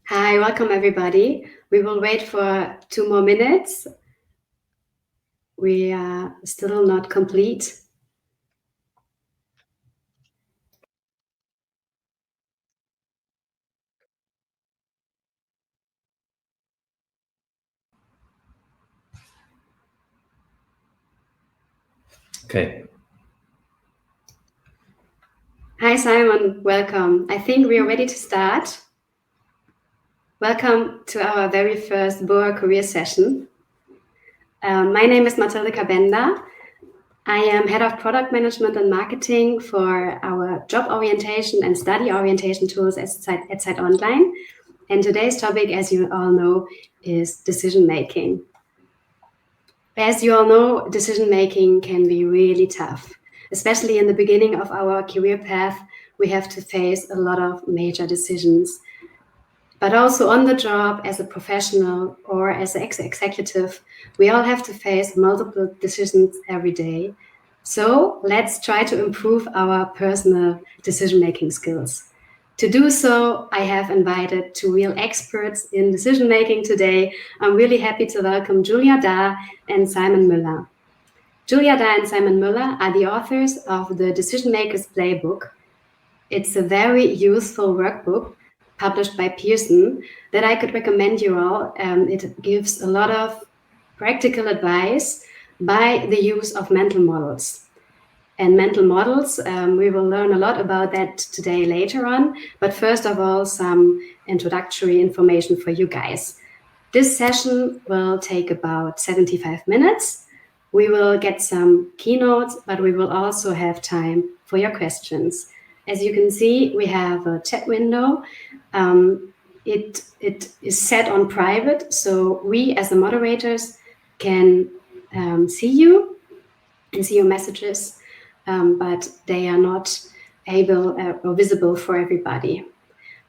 Hi, welcome everybody. We will wait for 2 more minutes. We are still not complete. Okay. Hi Simon, welcome. I think we are ready to start. Welcome to our very first BOA career session. My name is Matilde Kabenda. I am Head of Product Management and Marketing for our job orientation and study orientation tools at ZEIT Online. And today's topic, as you all know, is decision making. As you all know, decision making can be really tough. Especially in the beginning of our career path, we have to face a lot of major decisions. But also on the job, as a professional or as an executive, we all have to face multiple decisions every day. So let's try to improve our personal decision-making skills. To do so, I have invited two real experts in decision-making today. I'm really happy to welcome Julia Dhar and Simon Mueller. Julia Dhar and Simon Mueller are the authors of the Decision Maker's Playbook. It's a very useful workbook published by Pearson that I could recommend you all. It gives a lot of practical advice by the use of mental models. And mental models, we will learn a lot about that today later on. But first of all, some introductory information for you guys. This session will take about 75 minutes. We will get some keynotes, but we will also have time for your questions. As you can see, we have a chat window. It is set on private, so we as the moderators can see you and see your messages, but they are not able or visible for everybody.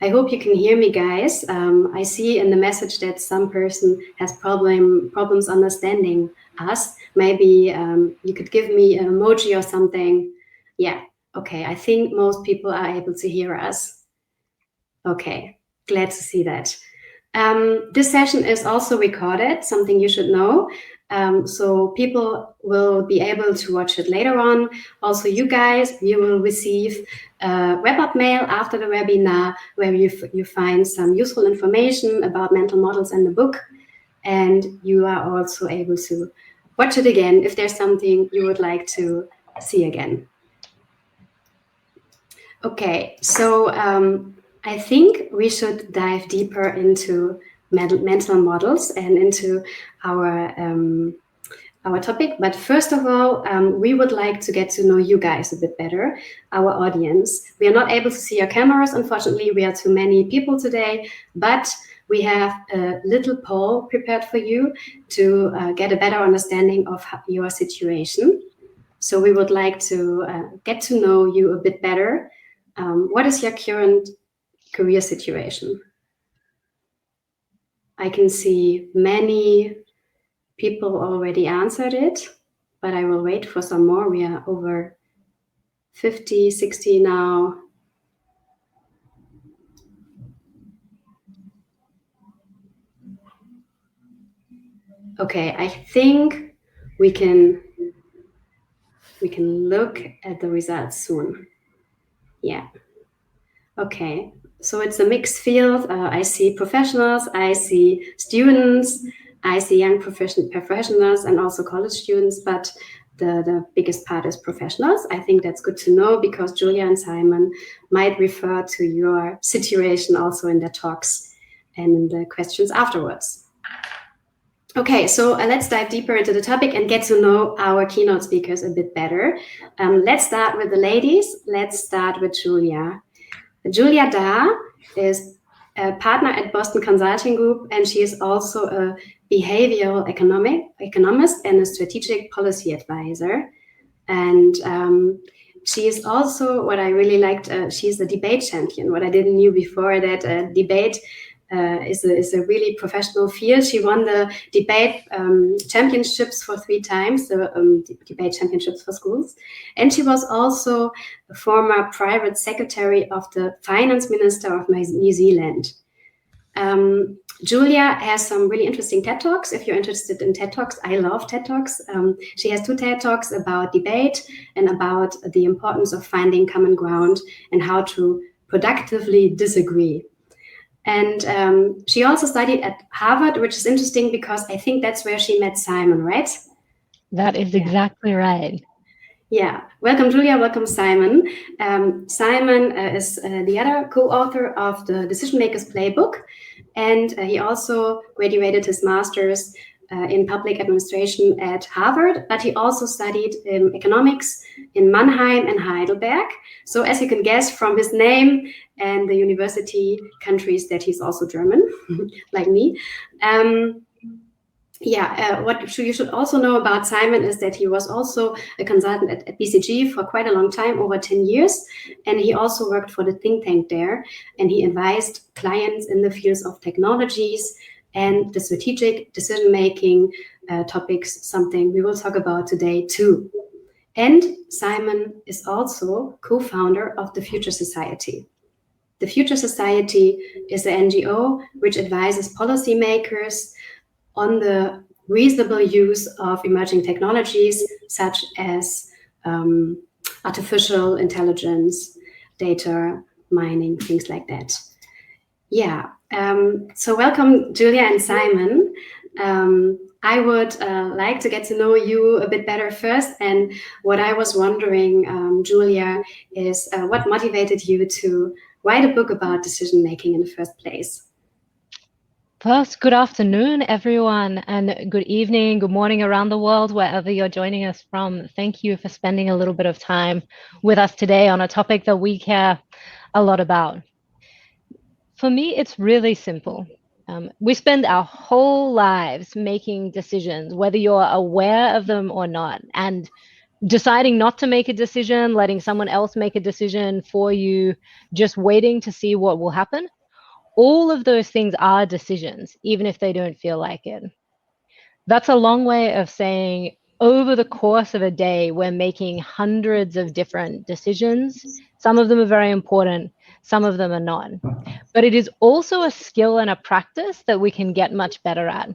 I hope you can hear me, guys. I see in the message that some person has problems understanding us. Maybe you could give me an emoji or something. Yeah, okay. I think most people are able to hear us. Okay, glad to see that. This session is also recorded, something you should know. So people will be able to watch it later on. Also, you guys, you will receive a wrap-up mail after the webinar where you find some useful information about mental models in the book. And you are also able to watch it again if there's something you would like to see again. Okay, so I think we should dive deeper into mental models and into our topic. But first of all, we would like to get to know you guys a bit better, our audience. We are not able to see your cameras, unfortunately. We are too many people today, but we have a little poll prepared for you to get a better understanding of your situation. So we would like to get to know you a bit better. What is your current career situation? I can see many people already answered it, but I will wait for some more. We are over 50, 60 now. Okay, I think we can look at the results soon. Yeah. Okay, so it's a mixed field. I see professionals, I see students, I see young professionals and also college students, but the biggest part is professionals. I think that's good to know because Julia and Simon might refer to your situation also in their talks and in the questions afterwards. Okay, so let's dive deeper into the topic and get to know our keynote speakers a bit better. Let's start with the ladies. Let's start with Julia. Julia Dhar is a partner at Boston Consulting Group, and she is also a behavioral economist and a strategic policy advisor. And she is also, what I really liked, she's a debate champion. What I didn't knew before, that debate is a really professional field. She won the debate championships for 3 times, the debate championships for schools. And she was also a former private secretary of the finance minister of New Zealand. Julia has some really interesting TED Talks. If you're interested in TED Talks, I love TED Talks. She has 2 TED Talks about debate and about the importance of finding common ground and how to productively disagree. And she also studied at Harvard, which is interesting because I think that's where she met Simon, right? That is exactly right. Yeah. Welcome, Julia. Welcome, Simon. Simon is the other co-author of the Decision Maker's Playbook, and he also graduated his master's in public administration at Harvard, but he also studied economics in Mannheim and Heidelberg. So as you can guess from his name and the university countries that he's also German, like me. What you should also know about Simon is that he was also a consultant at BCG for quite a long time, over 10 years. And he also worked for the think tank there. And he advised clients in the fields of technologies and the strategic decision-making topics, something we will talk about today too. And Simon is also co-founder of the Future Society. The Future Society is an NGO which advises policymakers on the reasonable use of emerging technologies such as artificial intelligence, data mining, things like that. Yeah, so welcome, Julia and Simon. I would like to get to know you a bit better first. And what I was wondering, Julia, is what motivated you to write a book about decision making in the first place? First, good afternoon, everyone, and good evening, good morning around the world, wherever you're joining us from. Thank you for spending a little bit of time with us today on a topic that we care a lot about. For me, it's really simple. We spend our whole lives making decisions, whether you're aware of them or not, and deciding not to make a decision, letting someone else make a decision for you, just waiting to see what will happen. All of those things are decisions, even if they don't feel like it. That's a long way of saying over the course of a day, we're making hundreds of different decisions. Some of them are very important, some of them are not. But it is also a skill and a practice that we can get much better at.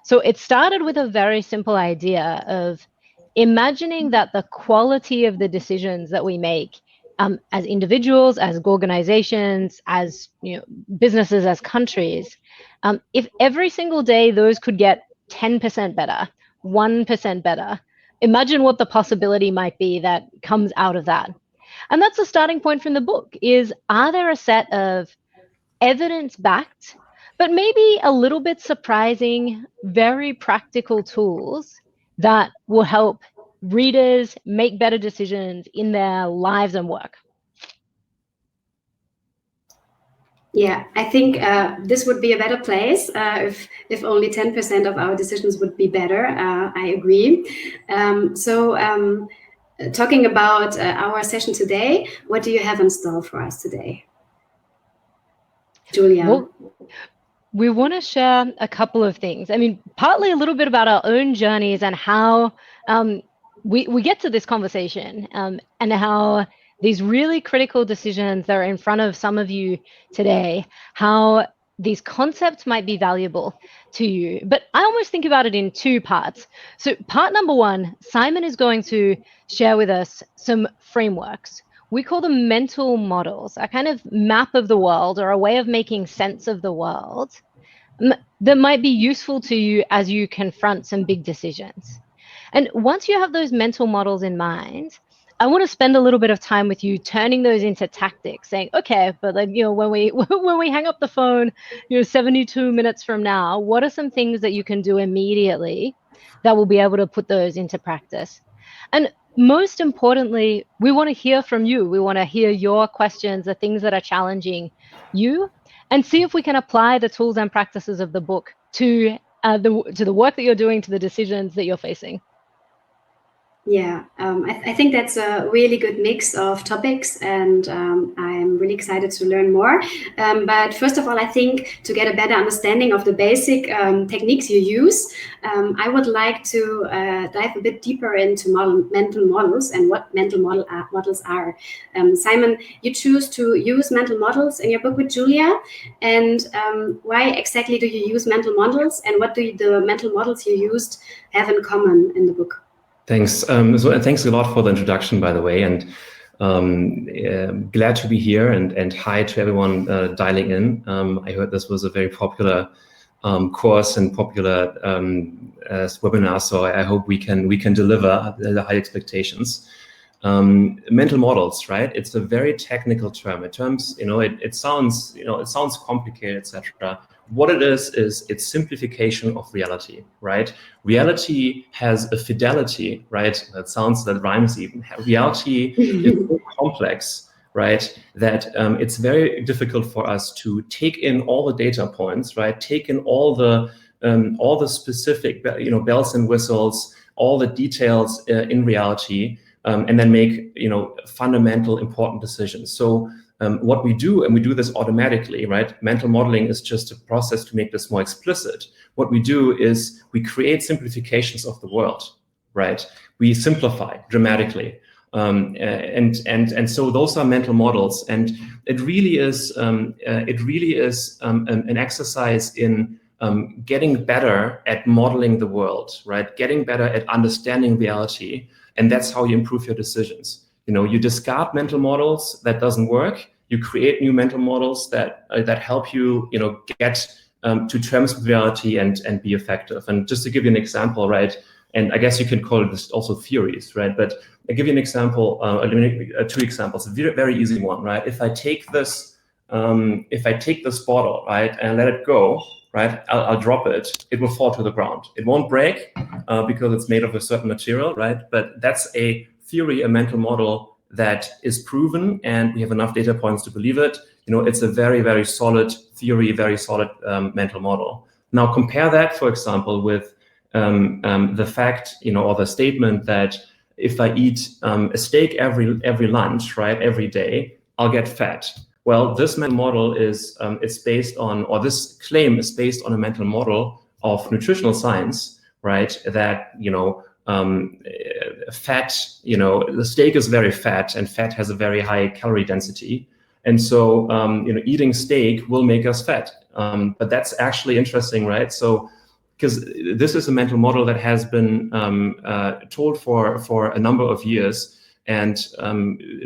So it started with a very simple idea of imagining that the quality of the decisions that we make as individuals, as organizations, as businesses, as countries, if every single day those could get 10% better, 1% better, imagine what the possibility might be that comes out of that. And that's the starting point from the book is, are there a set of evidence-backed, but maybe a little bit surprising, very practical tools that will help readers make better decisions in their lives and work? Yeah, I think this would be a better place if only 10% of our decisions would be better. I agree. Talking about our session today, what do you have in store for us today, Julia? Well, we want to share a couple of things. I mean, partly a little bit about our own journeys and how we get to this conversation and how these really critical decisions that are in front of some of you today, how these concepts might be valuable to you. But I almost think about it in 2 parts. So part number 1, Simon is going to share with us some frameworks. We call them mental models, a kind of map of the world or a way of making sense of the world that might be useful to you as you confront some big decisions. And once you have those mental models in mind, I want to spend a little bit of time with you turning those into tactics, saying, okay, but when we hang up the phone, 72 minutes from now, what are some things that you can do immediately that will be able to put those into practice? And most importantly, we want to hear from you. We want to hear your questions, the things that are challenging you, and see if we can apply the tools and practices of the book to the work that you're doing, to the decisions that you're facing. Yeah, I think that's a really good mix of topics, and I'm really excited to learn more. But first of all, I think to get a better understanding of the basic techniques you use, I would like to dive a bit deeper into mental models and what models are. Simon, you choose to use mental models in your book with Julia, and why exactly do you use mental models, and what do the mental models you used have in common in the book? Thanks. So thanks a lot for the introduction, by the way, and glad to be here. And hi to everyone dialing in. I heard this was a very popular course and popular webinar, so I hope we can deliver the high expectations. Mental models, right? It's a very technical term. It sounds complicated, etc. What it is it's simplification of reality, right? Reality has a fidelity, right? That rhymes even. Reality is so complex, right? That it's very difficult for us to take in all the data points, right? Take in all the specific, bells and whistles, all the details in reality, and then make fundamental important decisions. So what we do, and we do this automatically, right? Mental modeling is just a process to make this more explicit. What we do is we create simplifications of the world, right? We simplify dramatically. And so those are mental models, and it really is an exercise in getting better at modeling the world, right? Getting better at understanding reality, and that's how you improve your decisions. You discard mental models that doesn't work. You create new mental models that help you, get to terms with reality and be effective. And just to give you an example, right? And I guess you can call this also theories, right? But I'll give you an example, two examples. A very, very easy one, right? If I take this bottle, right, and let it go, right, I'll drop it. It will fall to the ground. It won't break because it's made of a certain material, right? But that's a theory, a mental model that is proven, and we have enough data points to believe it. It's a very, very solid theory, very solid mental model. Now compare that, for example, with the fact, or the statement that if I eat a steak every lunch, right, every day, I'll get fat. Well, this mental model is based on, or this claim is based on a mental model of nutritional science, right? That fat, the steak is very fat, and fat has a very high calorie density, and so eating steak will make us fat. But that's actually interesting, right? So, because this is a mental model that has been told for a number of years, and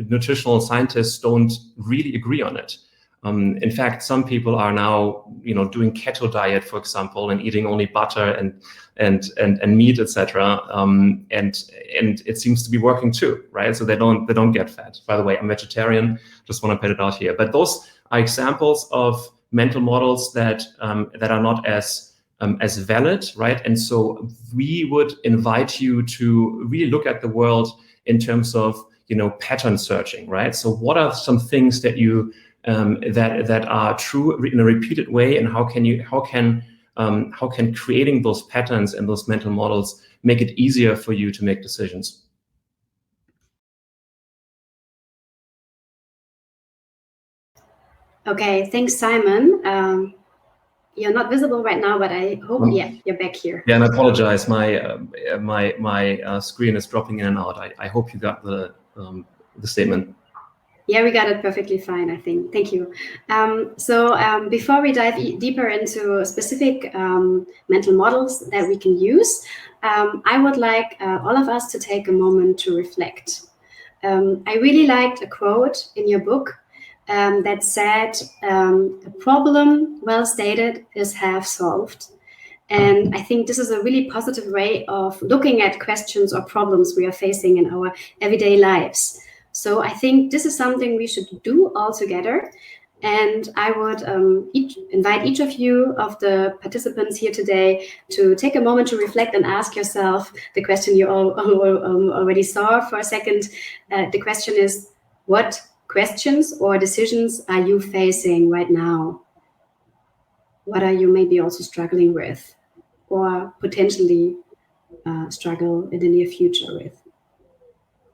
nutritional scientists don't really agree on it. In fact, some people are now, doing keto diet, for example, and eating only butter and meat, etc. And it seems to be working too, right? So they don't get fat. By the way, I'm vegetarian. Just want to put it out here. But those are examples of mental models that are not as valid, right? And so we would invite you to really look at the world in terms of pattern searching, right? So what are some things that you that are true in a repeated way, and how can creating those patterns and those mental models make it easier for you to make decisions? Okay, thanks, Simon. You're not visible right now, but I hope, yeah, you're back here. Yeah, and I apologize. My screen is dropping in and out. I hope you got the statement. Yeah, we got it perfectly fine, I think. Thank you. So before we dive deeper into specific mental models that we can use, I would like all of us to take a moment to reflect. I really liked a quote in your book that said, "A problem well stated is half solved." And I think this is a really positive way of looking at questions or problems we are facing in our everyday lives. So I think this is something we should do all together. And I would invite each of you, of the participants here today, to take a moment to reflect and ask yourself the question you all already saw for a second. The question is, what questions or decisions are you facing right now? What are you maybe also struggling with, or potentially struggle in the near future with?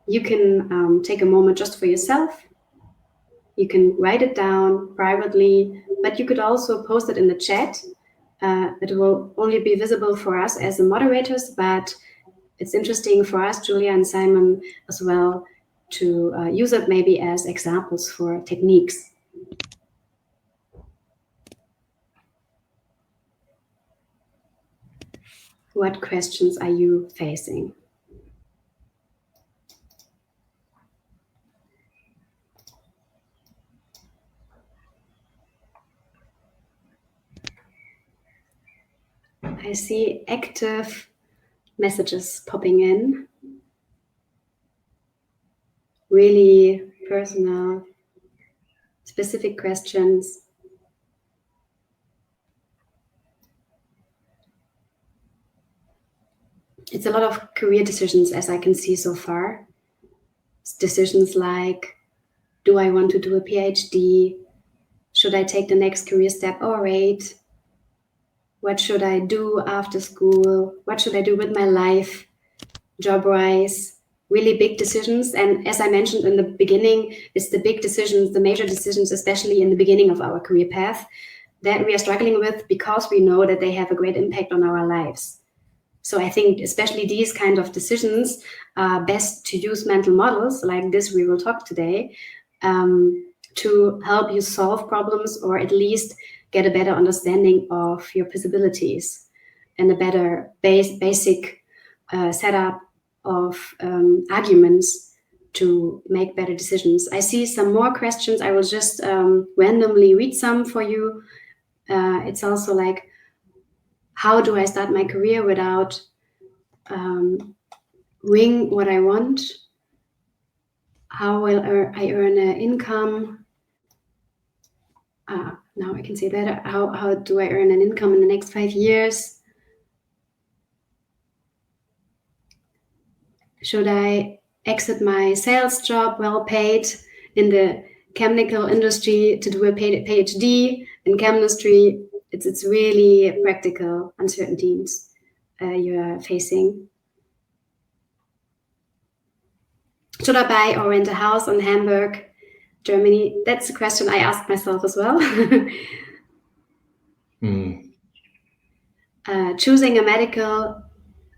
You can take a moment just for yourself. You can write it down privately, but you could also post it in the chat. It will only be visible for us as the moderators, but it's interesting for us, Julia and Simon, as well, to use it maybe as examples for techniques. What questions are you facing? I see active messages popping in. Really personal, specific questions. It's a lot of career decisions, as I can see so far. It's decisions like, do I want to do a PhD? Should I take the next career step or wait? What should I do after school? What should I do with my life? Job-wise, really big decisions. And as I mentioned in the beginning, it's the big decisions, the major decisions, especially in the beginning of our career path, that we are struggling with because we know that they have a great impact on our lives. So I think especially these kind of decisions are best to use mental models like this we will talk today to help you solve problems, or at least get a better understanding of your possibilities and a better basic setup of arguments to make better decisions. I see some more questions. I will just randomly read some for you. It's also like, how do I start my career without wing what I want? How will I earn an income? Now I can see better. How do I earn an income in the next 5 years? Should I exit my sales job, well paid, in the chemical industry to do a PhD in chemistry? It's really practical uncertainties you're facing. Should I buy or rent a house in Hamburg, Germany? That's a question I asked myself as well. Choosing a medical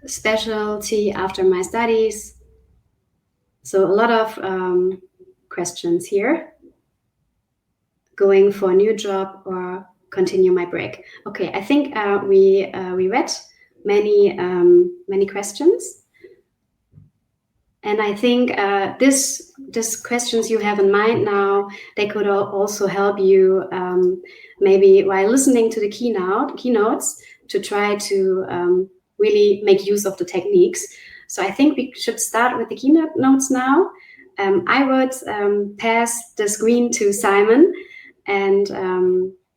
specialty after my studies. So a lot of questions here. Going for a new job or continue my break. Okay, I think we read many questions. And I think these questions you have in mind now, they could also help you maybe while listening to the keynotes to try to really make use of the techniques. So I think we should start with the keynotes now. I would pass the screen to Simon, and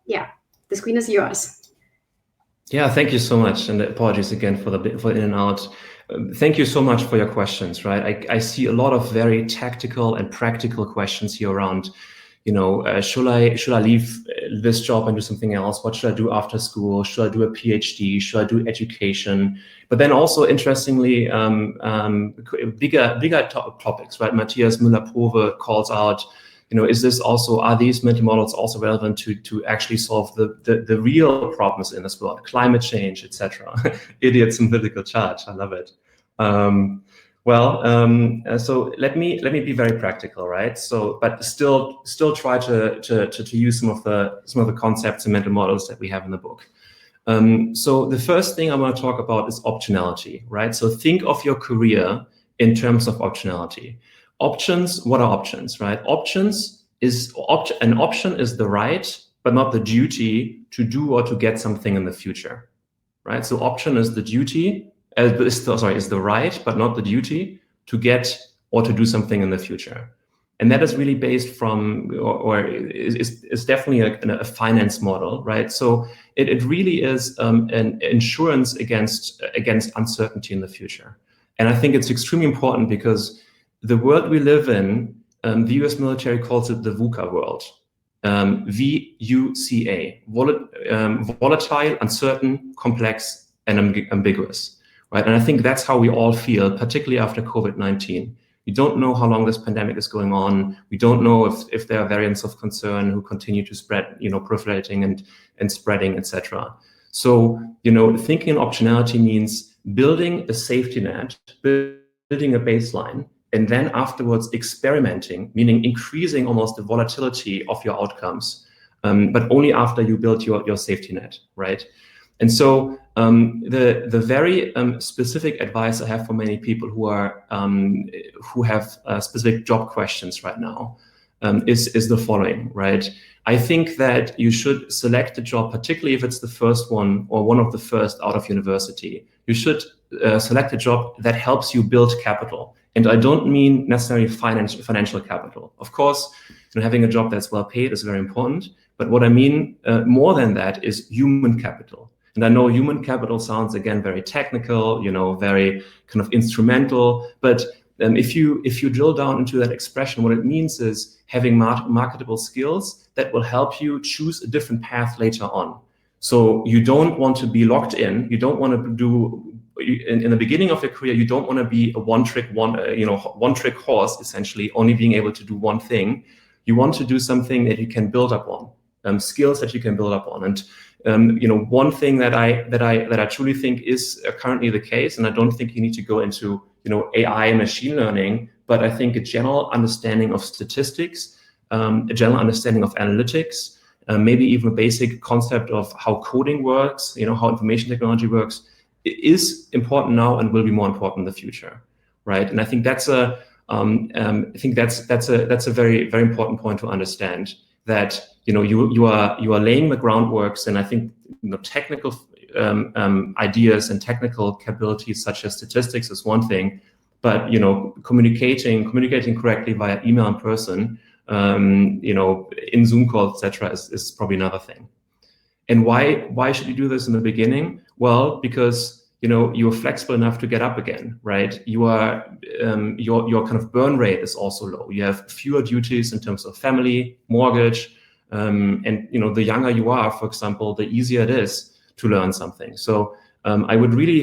yeah, the screen is yours. Yeah, thank you so much, and apologies again for in and out. Thank you so much for your questions. Right, I see a lot of very tactical and practical questions here around, you know, should I leave this job and do something else? What should I do after school? Should I do a PhD? Should I do education? But then also interestingly, bigger topics. Right, Matthias Müller-Pove calls out, you know, are these mental models also relevant to actually solve the real problems in this world, climate change, etc. Idiots in political charge. I love it. So let me be very practical, right? So, but still try to use some of the concepts and mental models that we have in the book. So the first thing I want to talk about is optionality, right? So think of your career in terms of optionality. Options, what are options, right? An option is the right, but not the duty to do or to get something in the future, right? So option is the duty, is the right, but not the duty to get or to do something in the future. And that is really based from, or is definitely a finance model, right? So it really is an insurance against uncertainty in the future. And I think it's extremely important because the world we live in, the US military calls it the VUCA world. VUCA, volatile, uncertain, complex, and ambiguous, right? And I think that's how we all feel, particularly after COVID-19. We don't know how long this pandemic is going on. We don't know if there are variants of concern who continue to spread, proliferating and spreading, etc. So, thinking in optionality means building a safety net, building a baseline, and then afterwards experimenting, meaning increasing almost the volatility of your outcomes, but only after you build your safety net, right? And so the very specific advice I have for many people who have specific job questions right now is the following, right? I think that you should select a job, particularly if it's the first one or one of the first out of university. You should select a job that helps you build capital. And I don't mean necessarily financial capital. Of course, having a job that's well paid is very important. But what I mean more than that is human capital. And I know human capital sounds, again, very technical, very kind of instrumental. But if you drill down into that expression, what it means is having marketable skills that will help you choose a different path later on. So you don't want to be locked in. You don't want to do in the beginning of your career. You don't want to be a one-trick horse, essentially, only being able to do one thing. You want to do something that you can build up on, skills that you can build up on. And one thing that I truly think is currently the case, and I don't think you need to go into AI and machine learning, but I think a general understanding of statistics, a general understanding of analytics, maybe even a basic concept of how coding works, how information technology works, is important now and will be more important in the future, right? And I think that's a very, very important point to understand, that you are laying the groundworks, and I think technical ideas and technical capabilities such as statistics is one thing, but communicating correctly via email in person, in Zoom calls, etc., is probably another thing. And why should you do this in the beginning? Well, because you're flexible enough to get up again, right? You are your kind of burn rate is also low. You have fewer duties in terms of family, mortgage, and the younger you are, for example, the easier it is to learn something. So I would really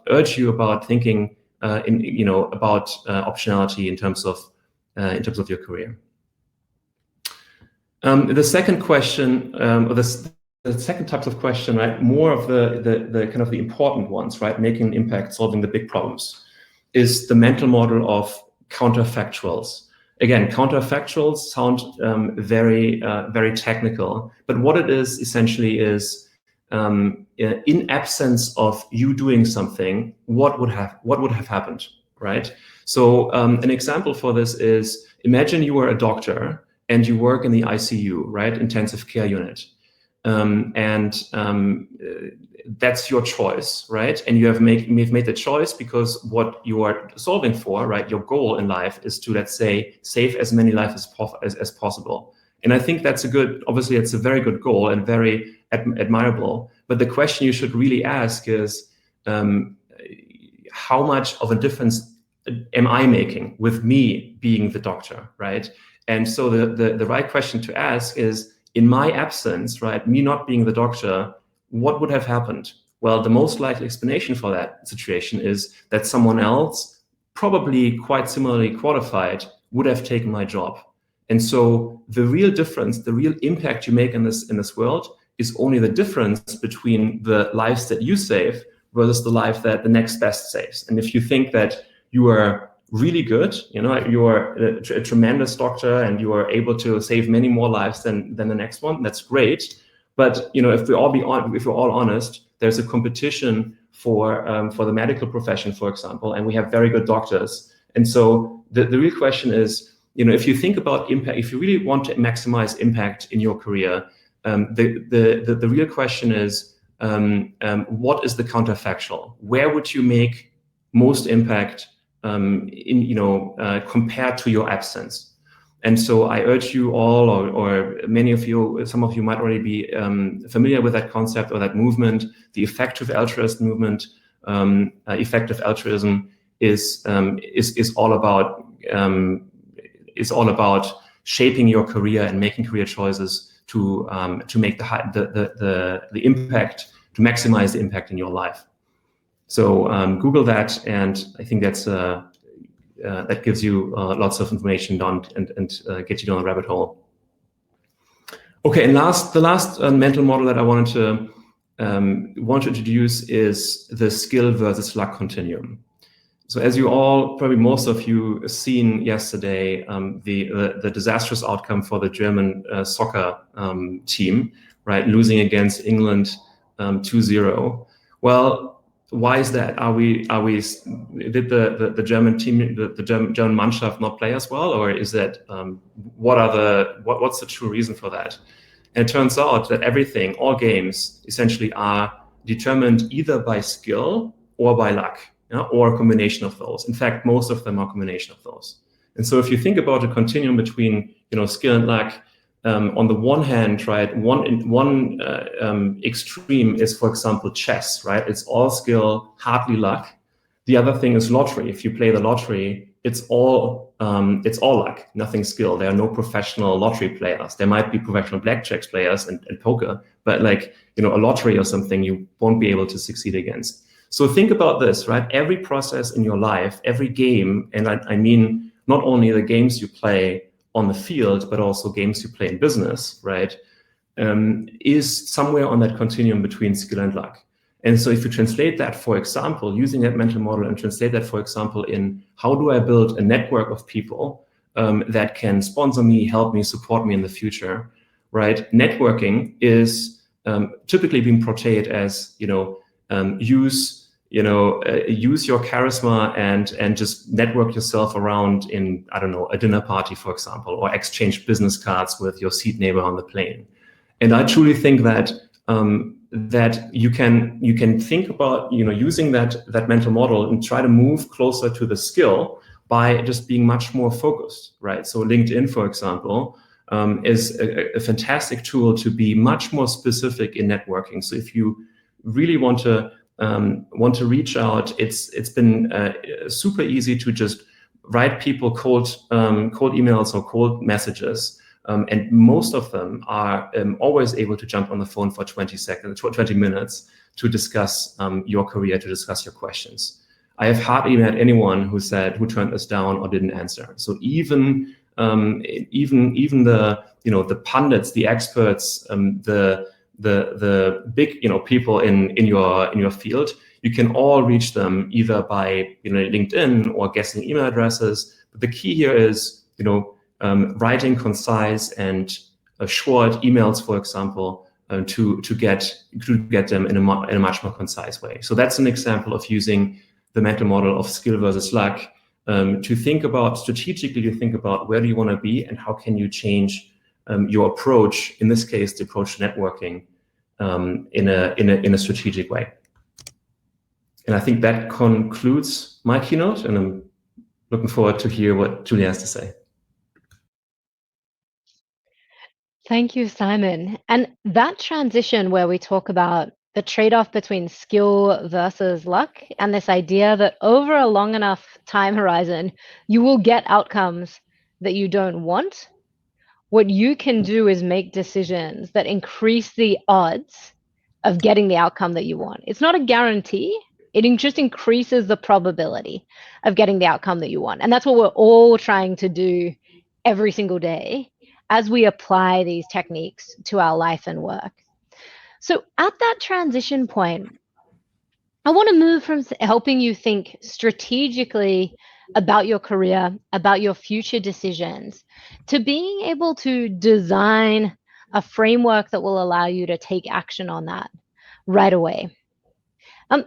urge you about thinking about optionality in terms of your career. The second question, or the second type of question, right, more of the kind of the important ones, right, making an impact, solving the big problems, is the mental model of counterfactuals. Again, counterfactuals sound very, very technical, but what it is essentially is, in absence of you doing something, what would have happened, right? So an example for this is, imagine you are a doctor and you work in the ICU, right, intensive care unit. That's your choice, right? And you've made the choice because what you are solving for, right? Your goal in life is to, let's say, save as many lives as possible. And I think obviously it's a very good goal and very admirable. But the question you should really ask is, how much of a difference am I making with me being the doctor, right? And so the right question to ask is, in my absence, right, me not being the doctor, what would have happened? Well, the most likely explanation for that situation is that someone else, probably quite similarly qualified, would have taken my job. And so the real difference, the real impact you make in this world is only the difference between the lives that you save versus the life that the next best saves. And if you think that you are really good, you are a tremendous doctor and you are able to save many more lives than the next one, that's great. But if we're all honest, there's a competition for the medical profession, for example, and we have very good doctors. And so the real question is, if you think about impact, if you really want to maximize impact in your career, the real question is, what is the counterfactual? Where would you make most impact compared to your absence? And so I urge you all, or many of you, some of you might already be familiar with that concept or that movement, the effective altruist movement. Effective altruism is all about shaping your career and making career choices to make the impact, to maximize the impact in your life. So Google that, and I think that's that gives you lots of information and gets you down the rabbit hole. Okay, and the last mental model that I want to introduce is the skill versus luck continuum. So as you all, probably most of you, seen yesterday, the disastrous outcome for the German soccer team, right, losing against England 2-0. Well, why is that? Did the German team, the German Mannschaft not play as well, or is that what's the true reason for that? And it turns out that everything, all games, essentially are determined either by skill or by luck, or a combination of those. In fact, most of them are a combination of those. And so if you think about a continuum between skill and luck, on the one hand, right, one extreme is, for example, chess, right? It's all skill, hardly luck. The other thing is lottery. If you play the lottery, it's all luck, nothing skill. There are no professional lottery players. There might be professional blackjack players and poker, but like, a lottery or something, you won't be able to succeed against. So think about this, right? Every process in your life, every game, and I mean not only the games you play on the field, but also games you play in business, right, is somewhere on that continuum between skill and luck. And so if you translate that, for example, using that mental model and translate that, for example, in how do I build a network of people that can sponsor me, help me, support me in the future, right? Networking is typically being portrayed as, use your charisma and just network yourself around in, I don't know, a dinner party, for example, or exchange business cards with your seat neighbor on the plane. And I truly think that that you can think about using that mental model and try to move closer to the skill by just being much more focused, right? So LinkedIn, for example, is a fantastic tool to be much more specific in networking. So if you really want to reach out, it's been super easy to just write people cold emails or cold messages, and most of them are always able to jump on the phone for 20 minutes to discuss your career, to discuss your questions. I have hardly met anyone who turned us down or didn't answer. So even the pundits, the experts, the big people in your field, you can all reach them either by LinkedIn or guessing email addresses. But the key here is writing concise and short emails, for example, to get them in a much more concise way. So that's an example of using the mental model of skill versus luck to think about strategically. To think about where do you want to be and how can you change your approach, in this case, the approach to networking, in a strategic way. And I think that concludes my keynote, and I'm looking forward to hear what Julia has to say. Thank you, Simon. And that transition where we talk about the trade-off between skill versus luck, and this idea that over a long enough time horizon, you will get outcomes that you don't want. What you can do is make decisions that increase the odds of getting the outcome that you want. It's not a guarantee. It just increases the probability of getting the outcome that you want. And that's what we're all trying to do every single day as we apply these techniques to our life and work. So at that transition point, I want to move from helping you think strategically about your career, about your future decisions, to being able to design a framework that will allow you to take action on that right away. And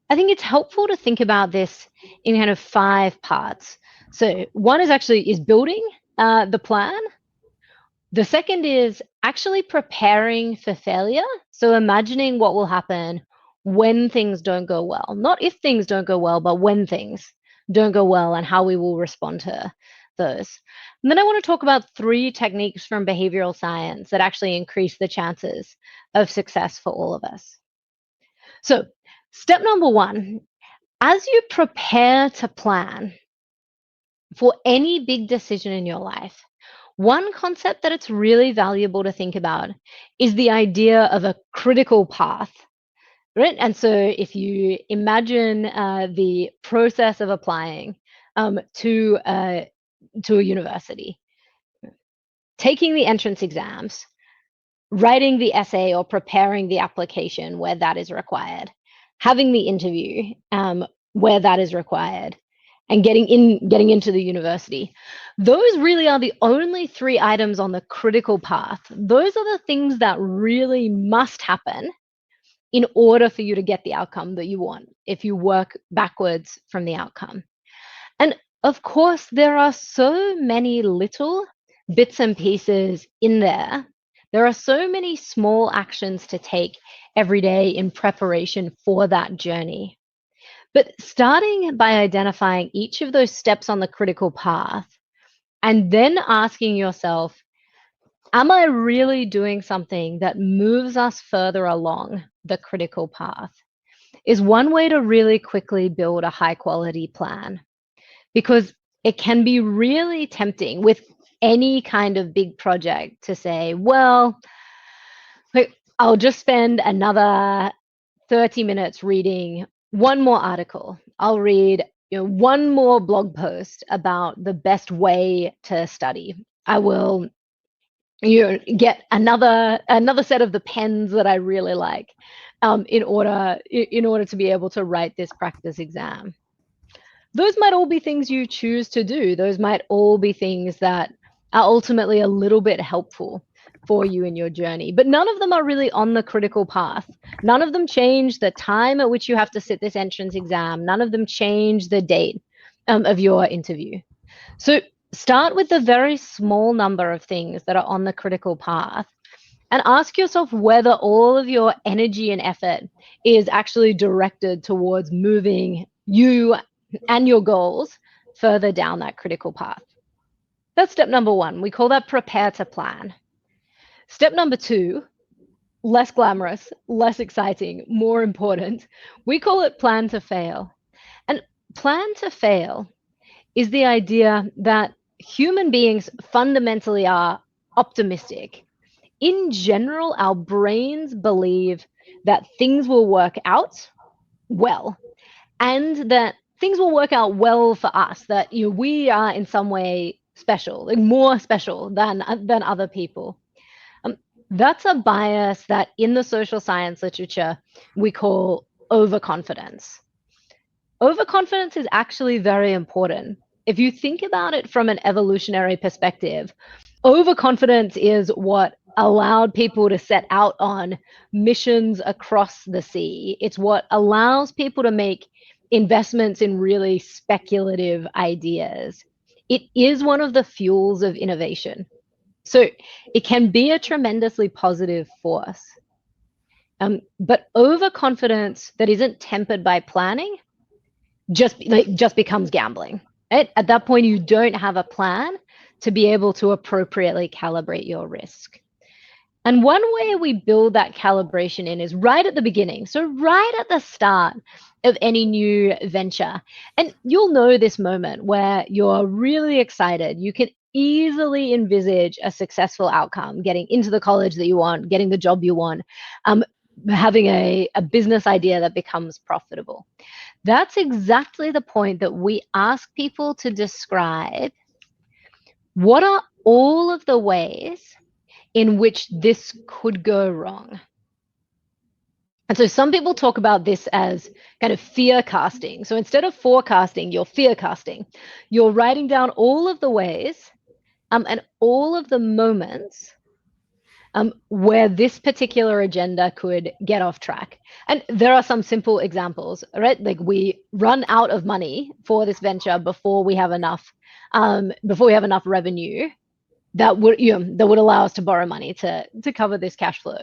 I think it's helpful to think about this in kind of 5 parts. So one is building the plan. The second is actually preparing for failure. So imagining what will happen when things don't go well. Not if things don't go well, but when things don't go well and how we will respond to those. And then I want to talk about 3 techniques from behavioral science that actually increase the chances of success for all of us. So step number 1, as you prepare to plan for any big decision in your life, one concept that it's really valuable to think about is the idea of a critical path, right? And so if you imagine the process of applying to a university. Taking the entrance exams, writing the essay or preparing the application where that is required, having the interview where that is required, and getting into the university. Those really are the only 3 items on the critical path. Those are the things that really must happen in order for you to get the outcome that you want, if you work backwards from the outcome. And of course, there are so many little bits and pieces in there. There are so many small actions to take every day in preparation for that journey. But starting by identifying each of those steps on the critical path, and then asking yourself, am I really doing something that moves us further along the critical path, is one way to really quickly build a high quality plan. Because it can be really tempting with any kind of big project to say, well, I'll just spend another 30 minutes reading one more article. I'll read one more blog post about the best way to study. I will get another set of the pens that I really like in order to be able to write this practice exam. Those might all be things you choose to do. Those might all be things that are ultimately a little bit helpful for you in your journey, but none of them are really on the critical path. None of them change the time at which you have to sit this entrance exam. None of them change the date of your interview. So start with the very small number of things that are on the critical path and ask yourself whether all of your energy and effort is actually directed towards moving you and your goals further down that critical path. That's step number 1. We call that prepare to plan. Step number 2, less glamorous, less exciting, more important. We call it plan to fail. And plan to fail is the idea that human beings fundamentally are optimistic. In general, our brains believe that things will work out well, and that things will work out well for us, that we are in some way special, like more special than other people. That's a bias that in the social science literature we call overconfidence. Overconfidence is actually very important. If you think about it from an evolutionary perspective, overconfidence is what allowed people to set out on missions across the sea. It's what allows people to make investments in really speculative ideas. It is one of the fuels of innovation. So it can be a tremendously positive force. But overconfidence that isn't tempered by planning just becomes gambling. Right? At that point, you don't have a plan to be able to appropriately calibrate your risk. And one way we build that calibration in is right at the beginning. So right at the start of any new venture. And you'll know this moment where you're really excited. You can easily envisage a successful outcome, getting into the college that you want, getting the job you want, having a business idea that becomes profitable. That's exactly the point that we ask people to describe what are all of the ways in which this could go wrong. And so some people talk about this as kind of fear casting. So instead of forecasting, you're fear casting. You're writing down all of the ways and all of the moments where this particular agenda could get off track. And there are some simple examples, right? Like we run out of money for this venture before we have enough revenue that would allow us to borrow money to cover this cash flow.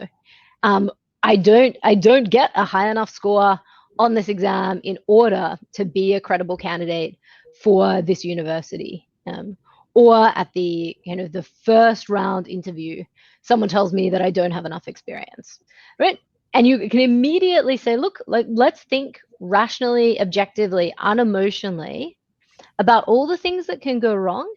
I don't get a high enough score on this exam in order to be a credible candidate for this university. Or at the the first round interview, someone tells me that I don't have enough experience, right? And you can immediately say, look, let's think rationally, objectively, unemotionally about all the things that can go wrong.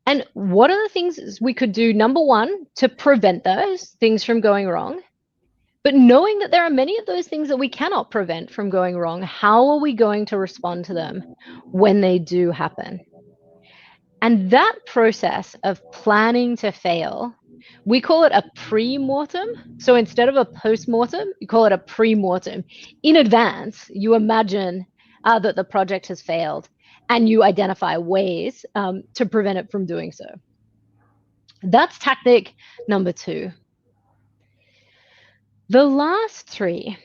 And what are the things we could do, number one, to prevent those things from going wrong? But knowing that there are many of those things that we cannot prevent from going wrong, how are we going to respond to them when they do happen? And that process of planning to fail, we call it a pre-mortem. So instead of a post-mortem, you call it a pre-mortem. In advance, you imagine that the project has failed and you identify ways to prevent it from doing so. That's tactic number 2. The last 3,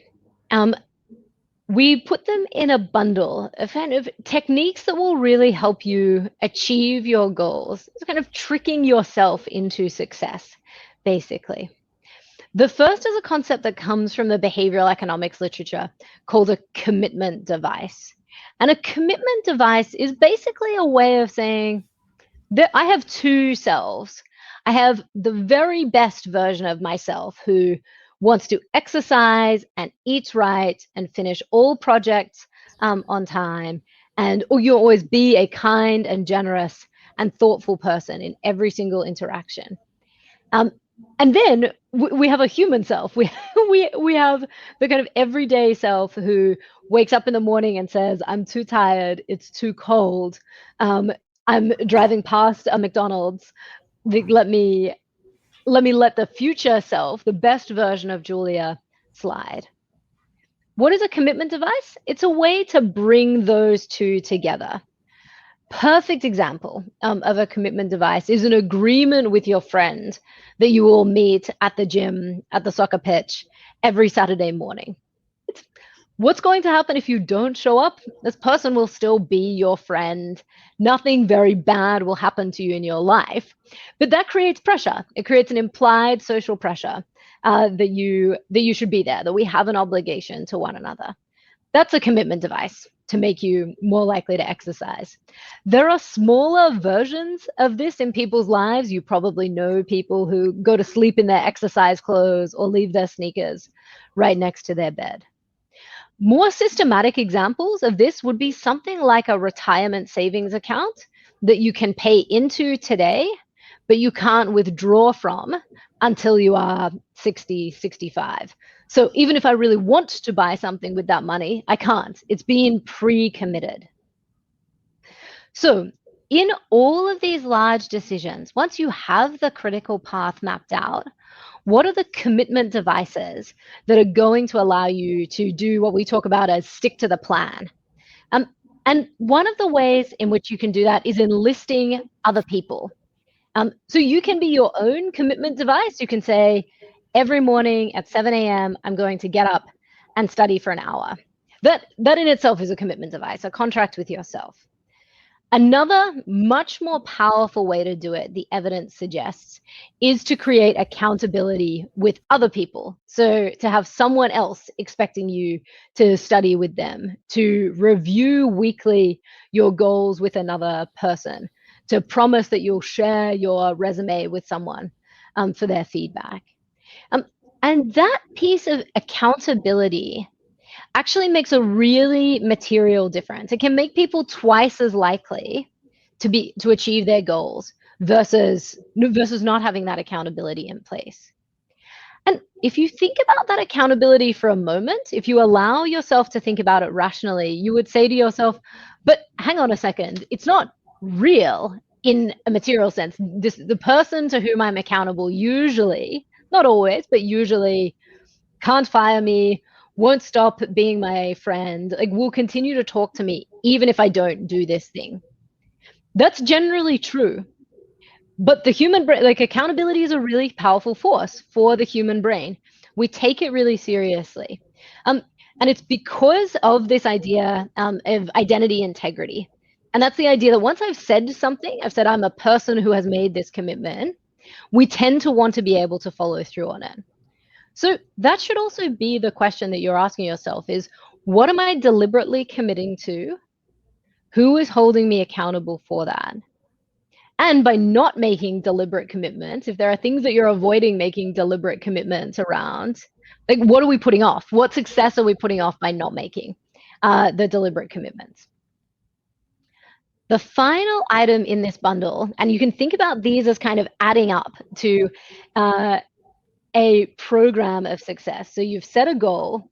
we put them in a bundle of kind of techniques that will really help you achieve your goals. It's kind of tricking yourself into success, basically. The first is a concept that comes from the behavioral economics literature called a commitment device. And a commitment device is basically a way of saying that I have 2 selves. I have the very best version of myself who wants to exercise and eat right and finish all projects on time, and you'll always be a kind and generous and thoughtful person in every single interaction. And then we have a human self. We have the kind of everyday self who wakes up in the morning and says, I'm too tired, it's too cold, I'm driving past a McDonald's, let me let the future self, the best version of Julia, slide. What is a commitment device? It's a way to bring those 2 together. Perfect example of a commitment device is an agreement with your friend that you will meet at the gym, at the soccer pitch, every Saturday morning. What's going to happen if you don't show up? This person will still be your friend. Nothing very bad will happen to you in your life. But that creates pressure. It creates an implied social pressure that you should be there, that we have an obligation to one another. That's a commitment device to make you more likely to exercise. There are smaller versions of this in people's lives. You probably know people who go to sleep in their exercise clothes or leave their sneakers right next to their bed. More systematic examples of this would be something like a retirement savings account that you can pay into today, but you can't withdraw from until you are 60, 65. So even if I really want to buy something with that money, I can't. It's being pre-committed. So in all of these large decisions, once you have the critical path mapped out, what are the commitment devices that are going to allow you to do what we talk about as stick to the plan? And one of the ways in which you can do that is enlisting other people. So you can be your own commitment device. You can say, every morning at 7 a.m., I'm going to get up and study for an hour. That in itself is a commitment device, a contract with yourself. Another much more powerful way to do it, the evidence suggests, is to create accountability with other people. So to have someone else expecting you to study with them, to review weekly your goals with another person, to promise that you'll share your resume with someone for their feedback. And that piece of accountability actually makes a really material difference. It can make people twice as likely to achieve their goals versus not having that accountability in place. And if you think about that accountability for a moment, if you allow yourself to think about it rationally, you would say to yourself, but hang on a second, it's not real in a material sense. The person to whom I'm accountable usually, not always, but usually can't fire me, won't stop being my friend, like will continue to talk to me even if I don't do this thing. That's generally true. But the human brain, like accountability is a really powerful force for the human brain. We take it really seriously. And it's because of this idea of identity integrity. And that's the idea that once I've said something, I've said I'm a person who has made this commitment, we tend to want to be able to follow through on it. So that should also be the question that you're asking yourself is, what am I deliberately committing to? Who is holding me accountable for that? And by not making deliberate commitments, if there are things that you're avoiding making deliberate commitments around, like what are we putting off? What success are we putting off by not making the deliberate commitments? The final item in this bundle, and you can think about these as kind of adding up to a program of success. So you've set a goal,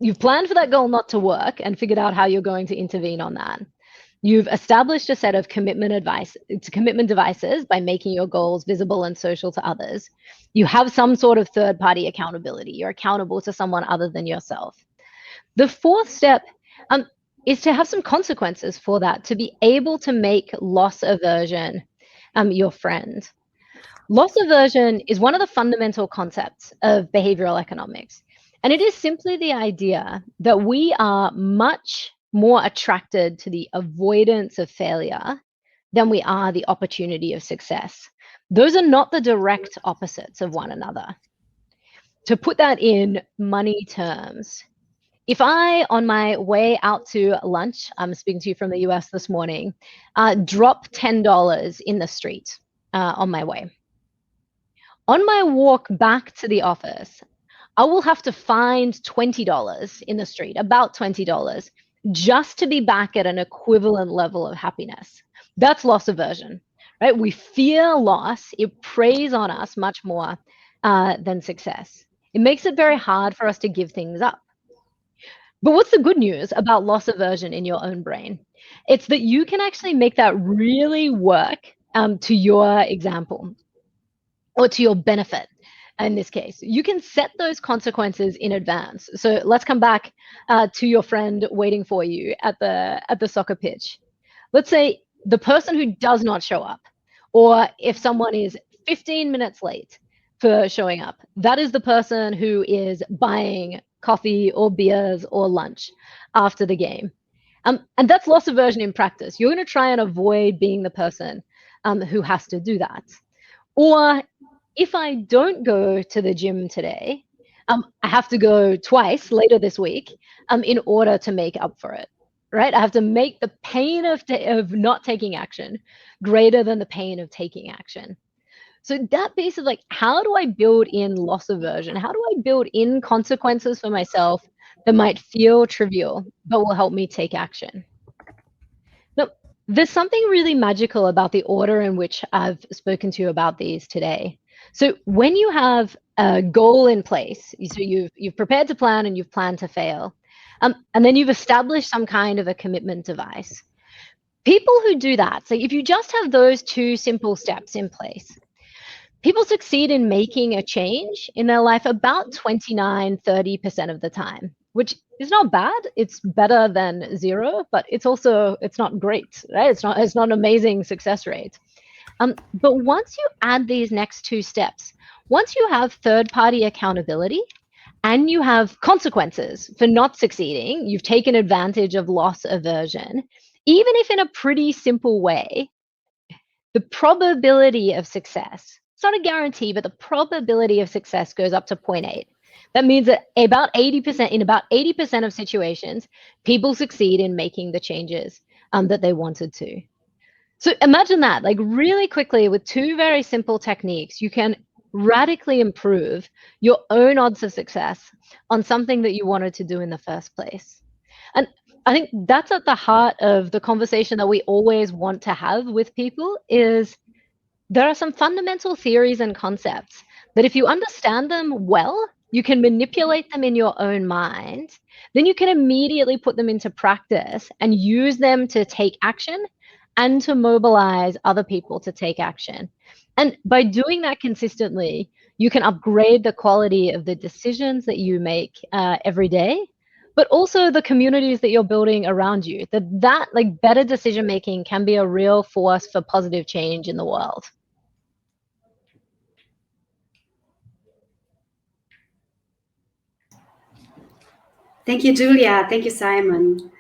you've planned for that goal not to work and figured out how you're going to intervene on that. You've established a set of commitment devices by making your goals visible and social to others. You have some sort of third-party accountability. You're accountable to someone other than yourself. The fourth step is to have some consequences for that, to be able to make loss aversion your friend. Loss aversion is one of the fundamental concepts of behavioral economics. And it is simply the idea that we are much more attracted to the avoidance of failure than we are the opportunity of success. Those are not the direct opposites of one another. To put that in money terms, if I, on my way out to lunch, I'm speaking to you from the US this morning, drop $10 in the street on my way. On my walk back to the office, I will have to find $20 in the street, about $20, just to be back at an equivalent level of happiness. That's loss aversion, right? We fear loss. It preys on us much more than success. It makes it very hard for us to give things up. But what's the good news about loss aversion in your own brain? It's that you can actually make that really work to your example or to your benefit. In this case, you can set those consequences in advance. So let's come back to your friend waiting for you at the soccer pitch. Let's say the person who does not show up, or if someone is 15 minutes late for showing up, that is the person who is buying coffee or beers or lunch after the game. And that's loss aversion in practice. You're going to try and avoid being the person who has to do that. Or if I don't go to the gym today, I have to go twice later this week in order to make up for it, right? I have to make the pain of not taking action greater than the pain of taking action. So that piece of like, how do I build in loss aversion? How do I build in consequences for myself that might feel trivial, but will help me take action? Now, there's something really magical about the order in which I've spoken to you about these today. So when you have a goal in place, so you've prepared to plan and you've planned to fail, and then you've established some kind of a commitment device. People who do that, so if you just have those two simple steps in place, people succeed in making a change in their life about 29-30% of the time, which is not bad. It's better than zero, but it's not great, right? It's not an amazing success rate. But once you add these next two steps, once you have third-party accountability and you have consequences for not succeeding, you've taken advantage of loss aversion, even if in a pretty simple way, the probability of success, it's not a guarantee, but the probability of success goes up to 0.8. That means that in about 80% of situations, people succeed in making the changes that they wanted to. So imagine that, like really quickly with two very simple techniques, you can radically improve your own odds of success on something that you wanted to do in the first place. And I think that's at the heart of the conversation that we always want to have with people is there are some fundamental theories and concepts that if you understand them well, you can manipulate them in your own mind, then you can immediately put them into practice and use them to take action and to mobilize other people to take action. And by doing that consistently, you can upgrade the quality of the decisions that you make every day, but also the communities that you're building around you. That like better decision making can be a real force for positive change in the world. Thank you, Julia. Thank you, Simon.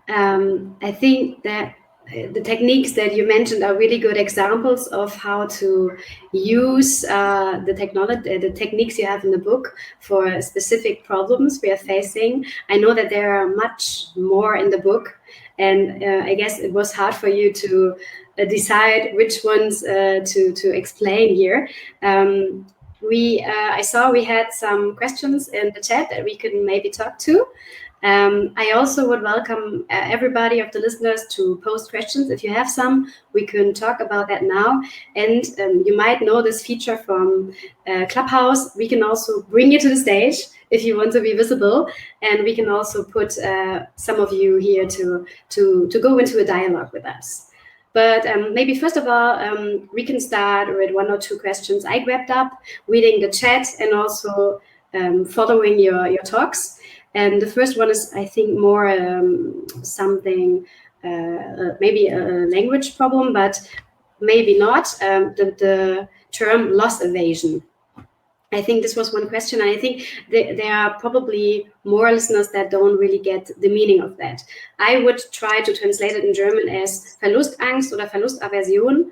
I think that the techniques that you mentioned are really good examples of how to use the techniques you have in the book for specific problems we are facing. I know that there are much more in the book, and I guess it was hard for you to decide which ones to explain here. I saw we had some questions in the chat that we could maybe talk to. I also would welcome everybody of the listeners to post questions. If you have some, we can talk about that now. And you might know this feature from Clubhouse. We can also bring you to the stage if you want to be visible. And we can also put some of you here to go into a dialogue with us. But maybe first of all, we can start with 1 or 2 questions I grabbed up, reading the chat and also following your talks. And the first one is, I think, more something, maybe a language problem, but maybe not, the term loss evasion. I think this was one question, and I think there are probably more listeners that don't really get the meaning of that. I would try to translate it in German as Verlustangst oder Verlustaversion,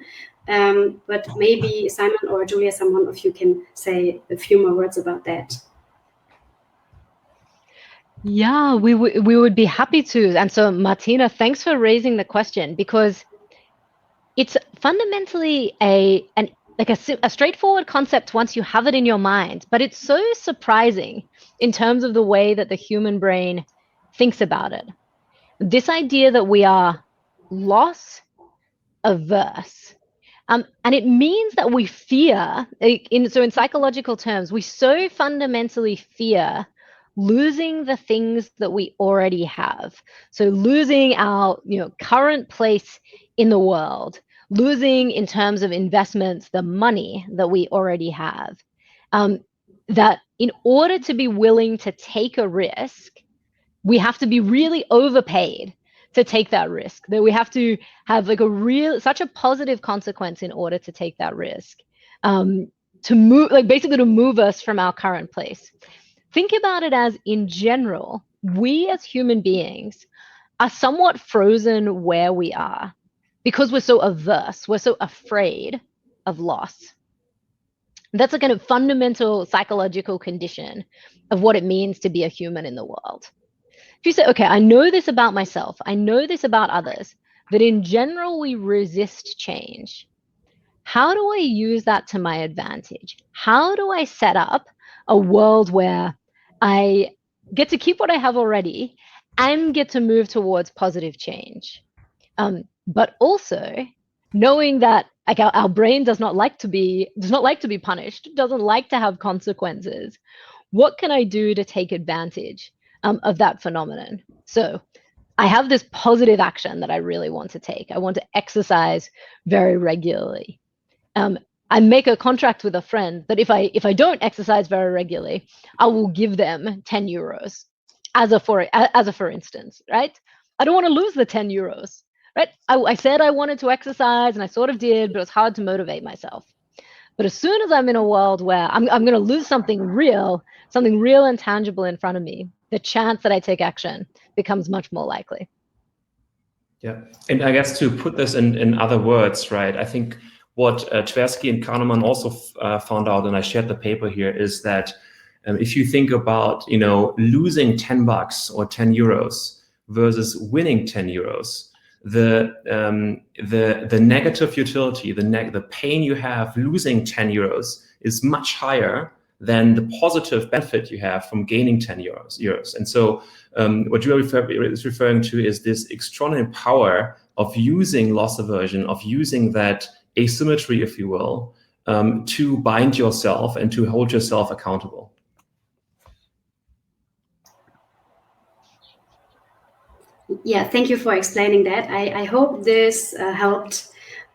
but maybe Simon or Julia, someone of you can say a few more words about that. Yeah, we would be happy to. And so, Martina, thanks for raising the question, because it's fundamentally a straightforward concept once you have it in your mind, but it's so surprising in terms of the way that the human brain thinks about it. This idea that we are loss averse. And it means that we fear, in psychological terms, we so fundamentally fear losing the things that we already have. So losing our current place in the world, losing in terms of investments, the money that we already have, that in order to be willing to take a risk, we have to be really overpaid to take that risk, that we have to have such a positive consequence in order to take that risk, to move, basically to move us from our current place. Think about it as, in general, we as human beings are somewhat frozen where we are because we're so averse, we're so afraid of loss. That's a kind of fundamental psychological condition of what it means to be a human in the world. If you say, okay, I know this about myself, I know this about others, that in general we resist change. How do I use that to my advantage? How do I set up a world where I get to keep what I have already and get to move towards positive change? But also knowing that our brain does not like to be punished, doesn't like to have consequences. What can I do to take advantage of that phenomenon? So I have this positive action that I really want to take. I want to exercise very regularly. I make a contract with a friend that if I don't exercise very regularly, I will give them 10 euros as a for instance, right? I don't want to lose the 10 euros, right? I said I wanted to exercise and I sort of did, but it was hard to motivate myself. But as soon as I'm in a world where I'm going to lose something real and tangible in front of me, the chance that I take action becomes much more likely. Yeah, and I guess to put this in other words, right, I think what Tversky and Kahneman also found out, and I shared the paper here, is that if you think about, losing $10 or 10 euros versus winning 10 euros, the negative utility, the pain you have losing 10 euros is much higher than the positive benefit you have from gaining 10 euros. And so what Julia is referring to is this extraordinary power of using loss aversion, of using that asymmetry, if you will, to bind yourself and to hold yourself accountable. Yeah, thank you for explaining that. I hope this helped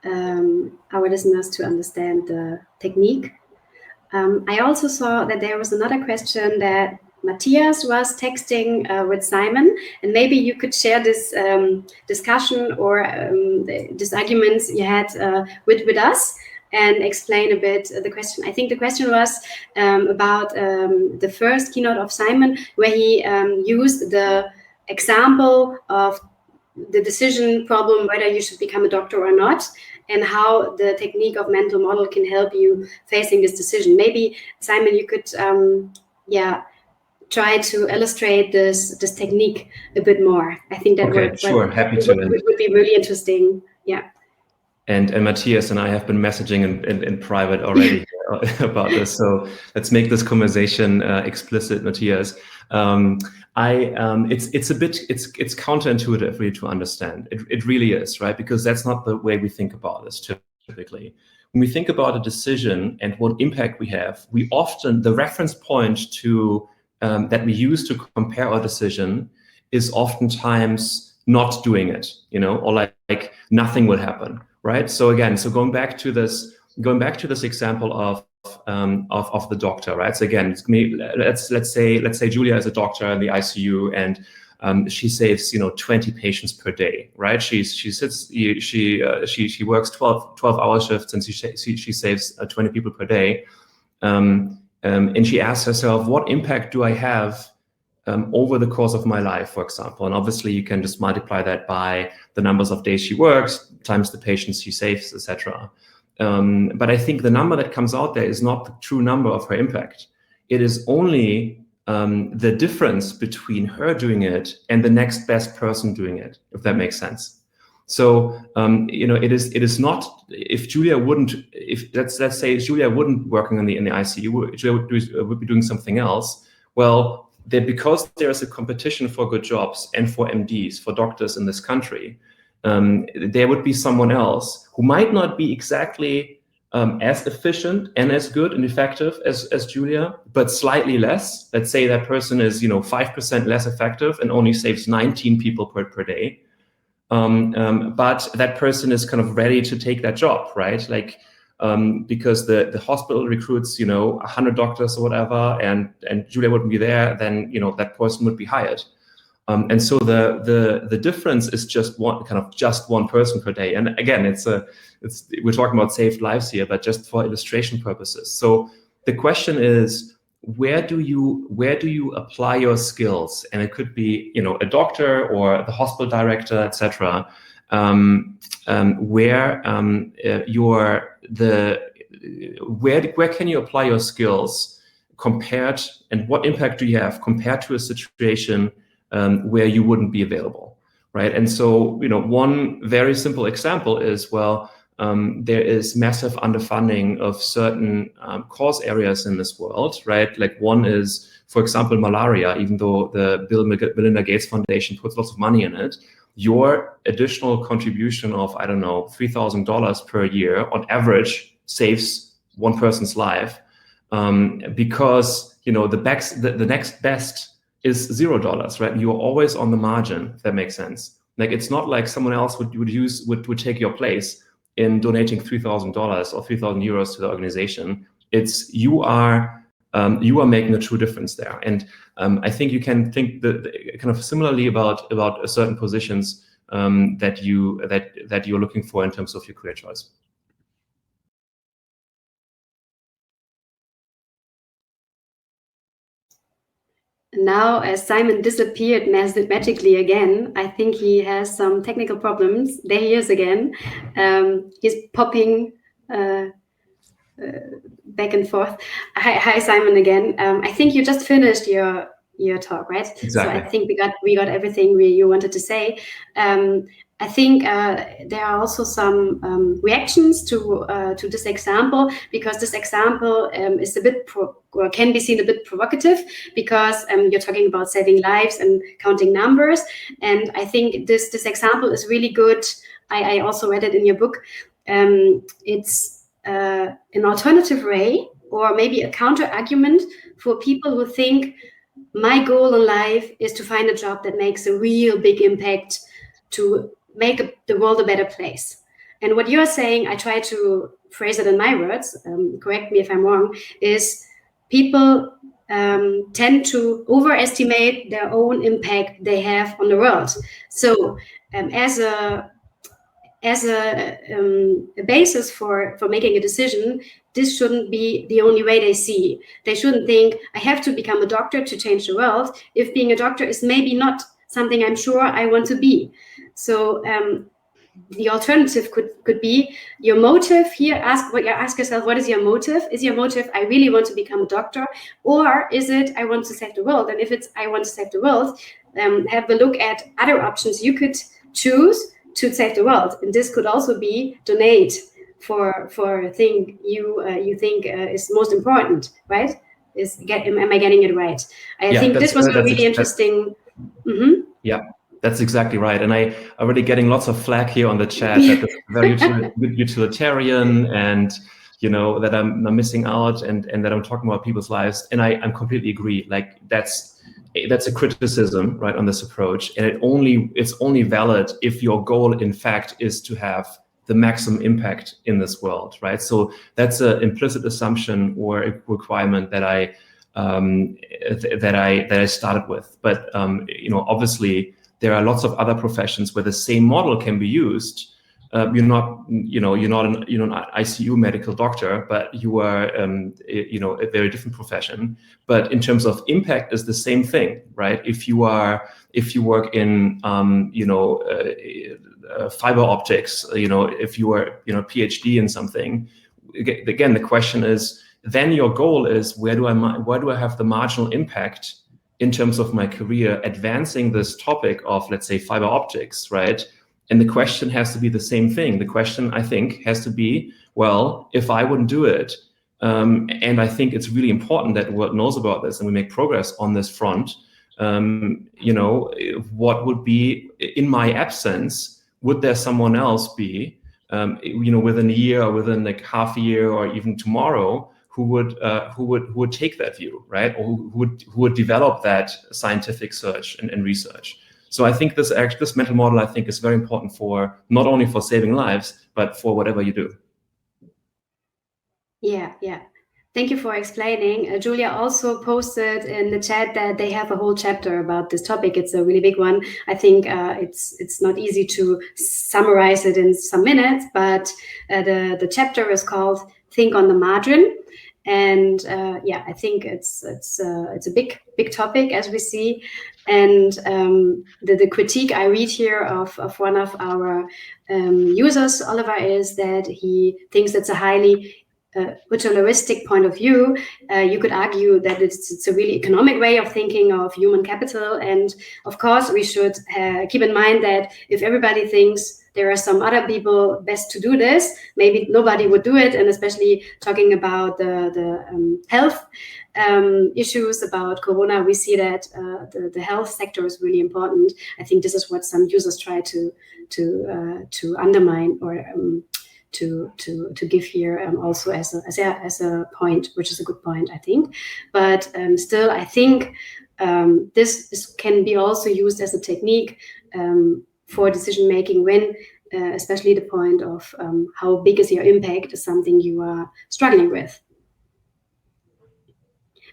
our listeners to understand the technique. I also saw that there was another question that Matthias was texting with Simon, and maybe you could share this discussion or these arguments you had with us and explain a bit the question. I think the question was about the first keynote of Simon, where he used the example of the decision problem, whether you should become a doctor or not, and how the technique of mental model can help you facing this decision. Maybe, Simon, you could try to illustrate this technique a bit more. I think that happy to. Would be really interesting. Yeah. And Matthias and I have been messaging in private already about this. So let's make this conversation explicit, Matthias. it's counterintuitive really to understand. It really is, right? Because that's not the way we think about this typically. When we think about a decision and what impact we have, we often, the reference point to that we use to compare our decision is oftentimes not doing it, or like nothing will happen, right? So again, going back to this example of the doctor, right? So again, let's say Julia is a doctor in the ICU, and she saves 20 patients per day, right? She works 12-hour shifts, and she saves 20 people per day, and she asks herself, what impact do I have over the course of my life, for example? And obviously you can just multiply that by the numbers of days she works times the patients she saves, etc. But I think the number that comes out there is not the true number of her impact. It is only the difference between her doing it and the next best person doing it, if that makes sense. So it is not, if Julia wouldn't, let's say Julia wouldn't working in the ICU, Julia would be doing something else. Well, because there is a competition for good jobs and for MDs, for doctors in this country, there would be someone else who might not be exactly as efficient and as good and effective as Julia, but slightly less. Let's say that person is 5% less effective and only saves 19 people per day. But that person is kind of ready to take that job, right? Like, because the hospital recruits 100 doctors or whatever, and Julia wouldn't be there, then that person would be hired. And so the difference is just one person per day. And again, we're talking about saved lives here, but just for illustration purposes. So the question is, where do you apply your skills? And it could be a doctor or the hospital director, etc. Where can you apply your skills compared, and what impact do you have compared to a situation where you wouldn't be available, right? And so, one very simple example is, there is massive underfunding of certain cause areas in this world, right? Like one is, for example, malaria. Even though the Bill and Melinda Gates Foundation puts lots of money in it, your additional contribution of, I don't know, $3,000 per year on average saves one person's life, because the next best is $0, right? You're always on the margin, if that makes sense. Like, it's not like someone else would take your place in donating $3,000 or 3,000 euros to the organization. It's you are making a true difference there. And I think you can think kind of similarly about certain positions that you're looking for in terms of your career choice. Now, as Simon disappeared magically again, I think he has some technical problems. There he is again. He's popping back and forth. Hi, Simon again. I think you just finished your talk, right? Exactly. So I think we got everything you wanted to say. I think there are also some reactions to this example, because this example is a bit can be seen a bit provocative, because you're talking about saving lives and counting numbers. And I think this example is really good. I also read it in your book. It's an alternative way, or maybe a counter argument for people who think my goal in life is to find a job that makes a real big impact to make the world a better place. And what you're saying, I try to phrase it in my words, correct me if I'm wrong, is people tend to overestimate their own impact they have on the world. So as a basis for making a decision, this shouldn't be the only way they see. They shouldn't think, I have to become a doctor to change the world, if being a doctor is maybe not something I'm sure I want to be. So the alternative could be your motive here. Ask yourself, what is your motive? Is your motive, I really want to become a doctor? Or is it, I want to save the world? And if it's, I want to save the world, have a look at other options you could choose to save the world. And this could also be donate for a thing you think is most important, right? am I getting it right? I think this was a really interesting. Yeah, that's exactly right. And I already getting lots of flack here on the chat that this is very utilitarian, and that I'm missing out, and that I'm talking about people's lives. And I completely agree. Like that's a criticism, right, on this approach. And it's only valid if your goal, in fact, is to have the maximum impact in this world, right? So that's an implicit assumption or a requirement that I started with. But obviously there are lots of other professions where the same model can be used. You're not an ICU medical doctor, but you are a very different profession. But in terms of impact, is the same thing, right? If you work in fiber optics, if you are PhD in something, again the question is, then your goal is where do I have the marginal impact in terms of my career advancing this topic of, let's say, fiber optics, right? And the question has to be the same thing. The question, I think, has to be, well, if I wouldn't do it, and I think it's really important that the world knows about this and we make progress on this front, what would be, in my absence, would there someone else be, within a year or within like half a year or even tomorrow, who would take that view, right? Or who would develop that scientific search and research. So I think this mental model, I think, is very important for not only for saving lives, but for whatever you do. Yeah. Thank you for explaining. Julia also posted in the chat that they have a whole chapter about this topic. It's a really big one. I think it's not easy to summarize it in some minutes, but the chapter is called "Think on the Margin." And I think it's a big topic, as we see. And the critique I read here of one of our users, Oliver, is that he thinks it's a highly utilitaristic point of view. You could argue that it's a really economic way of thinking of human capital. And of course, we should keep in mind that if everybody thinks there are some other people best to do this, maybe nobody would do it. And especially talking about the health issues about Corona, we see that the health sector is really important. I think this is what some users try to undermine or to give here also as a point, which is a good point, I think. But still, I think this can be also used as a technique for decision making when, especially the point of how big is your impact is something you are struggling with.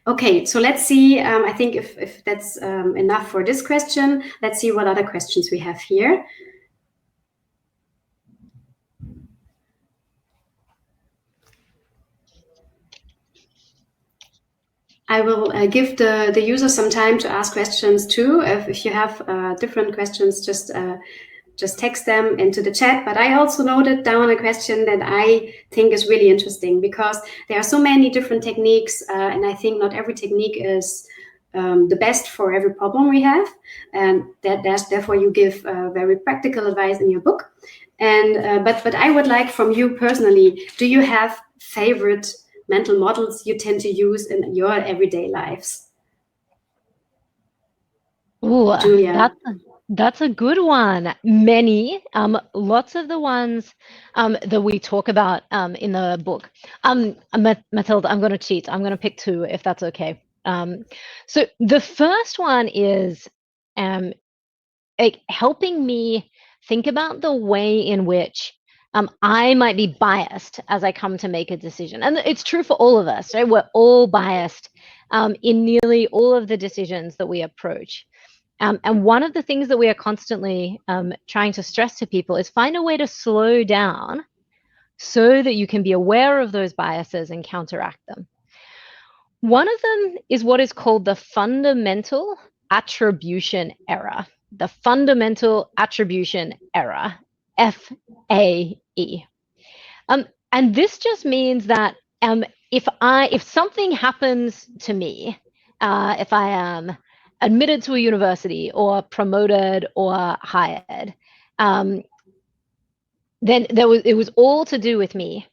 Okay, so let's see. I think if that's enough for this question, let's see what other questions we have here. I will give the user some time to ask questions too. If you have different questions, just text them into the chat. But I also noted down a question that I think is really interesting, because there are so many different techniques, and I think not every technique is the best for every problem we have, and therefore you give very practical advice in your book. And but I would like from you personally, do you have favorite mental models you tend to use in your everyday lives? Oh, Julia. That's a good one. Many, lots of the ones that we talk about in the book. Matilda, I'm going to cheat. I'm going to pick two, if that's okay. So the first one is helping me think about the way in which I might be biased as I come to make a decision. And it's true for all of us, right? We're all biased in nearly all of the decisions that we approach. And one of the things that we are constantly trying to stress to people is find a way to slow down so that you can be aware of those biases and counteract them. One of them is what is called the fundamental attribution error. The fundamental attribution error, FAE. And this just means that if something happens to me, if I am admitted to a university or promoted or hired, then it was all to do with me.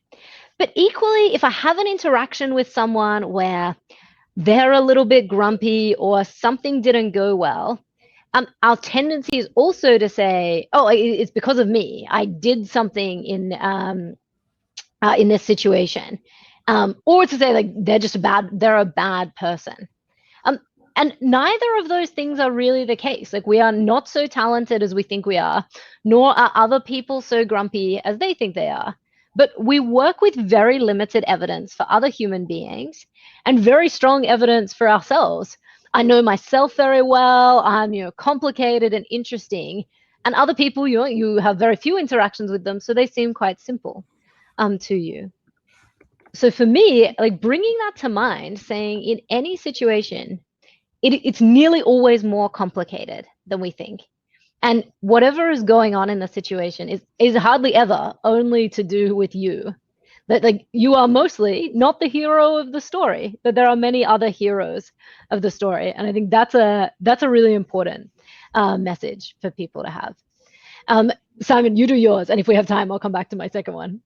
But equally, if I have an interaction with someone where they're a little bit grumpy or something didn't go well, our tendency is also to say, oh, it's because of me. I did something in this situation. Or to say like they're a bad person. And neither of those things are really the case. Like, we are not so talented as we think we are, nor are other people so grumpy as they think they are. But we work with very limited evidence for other human beings and very strong evidence for ourselves. I know myself very well. I'm, complicated and interesting. And other people, you have very few interactions with them, so they seem quite simple to you. So for me, like, bringing that to mind, saying in any situation, it's nearly always more complicated than we think. And whatever is going on in the situation is hardly ever only to do with you. That, like, you are mostly not the hero of the story, but there are many other heroes of the story. And I think that's a really important message for people to have. Simon, you do yours. And if we have time, I'll come back to my second one.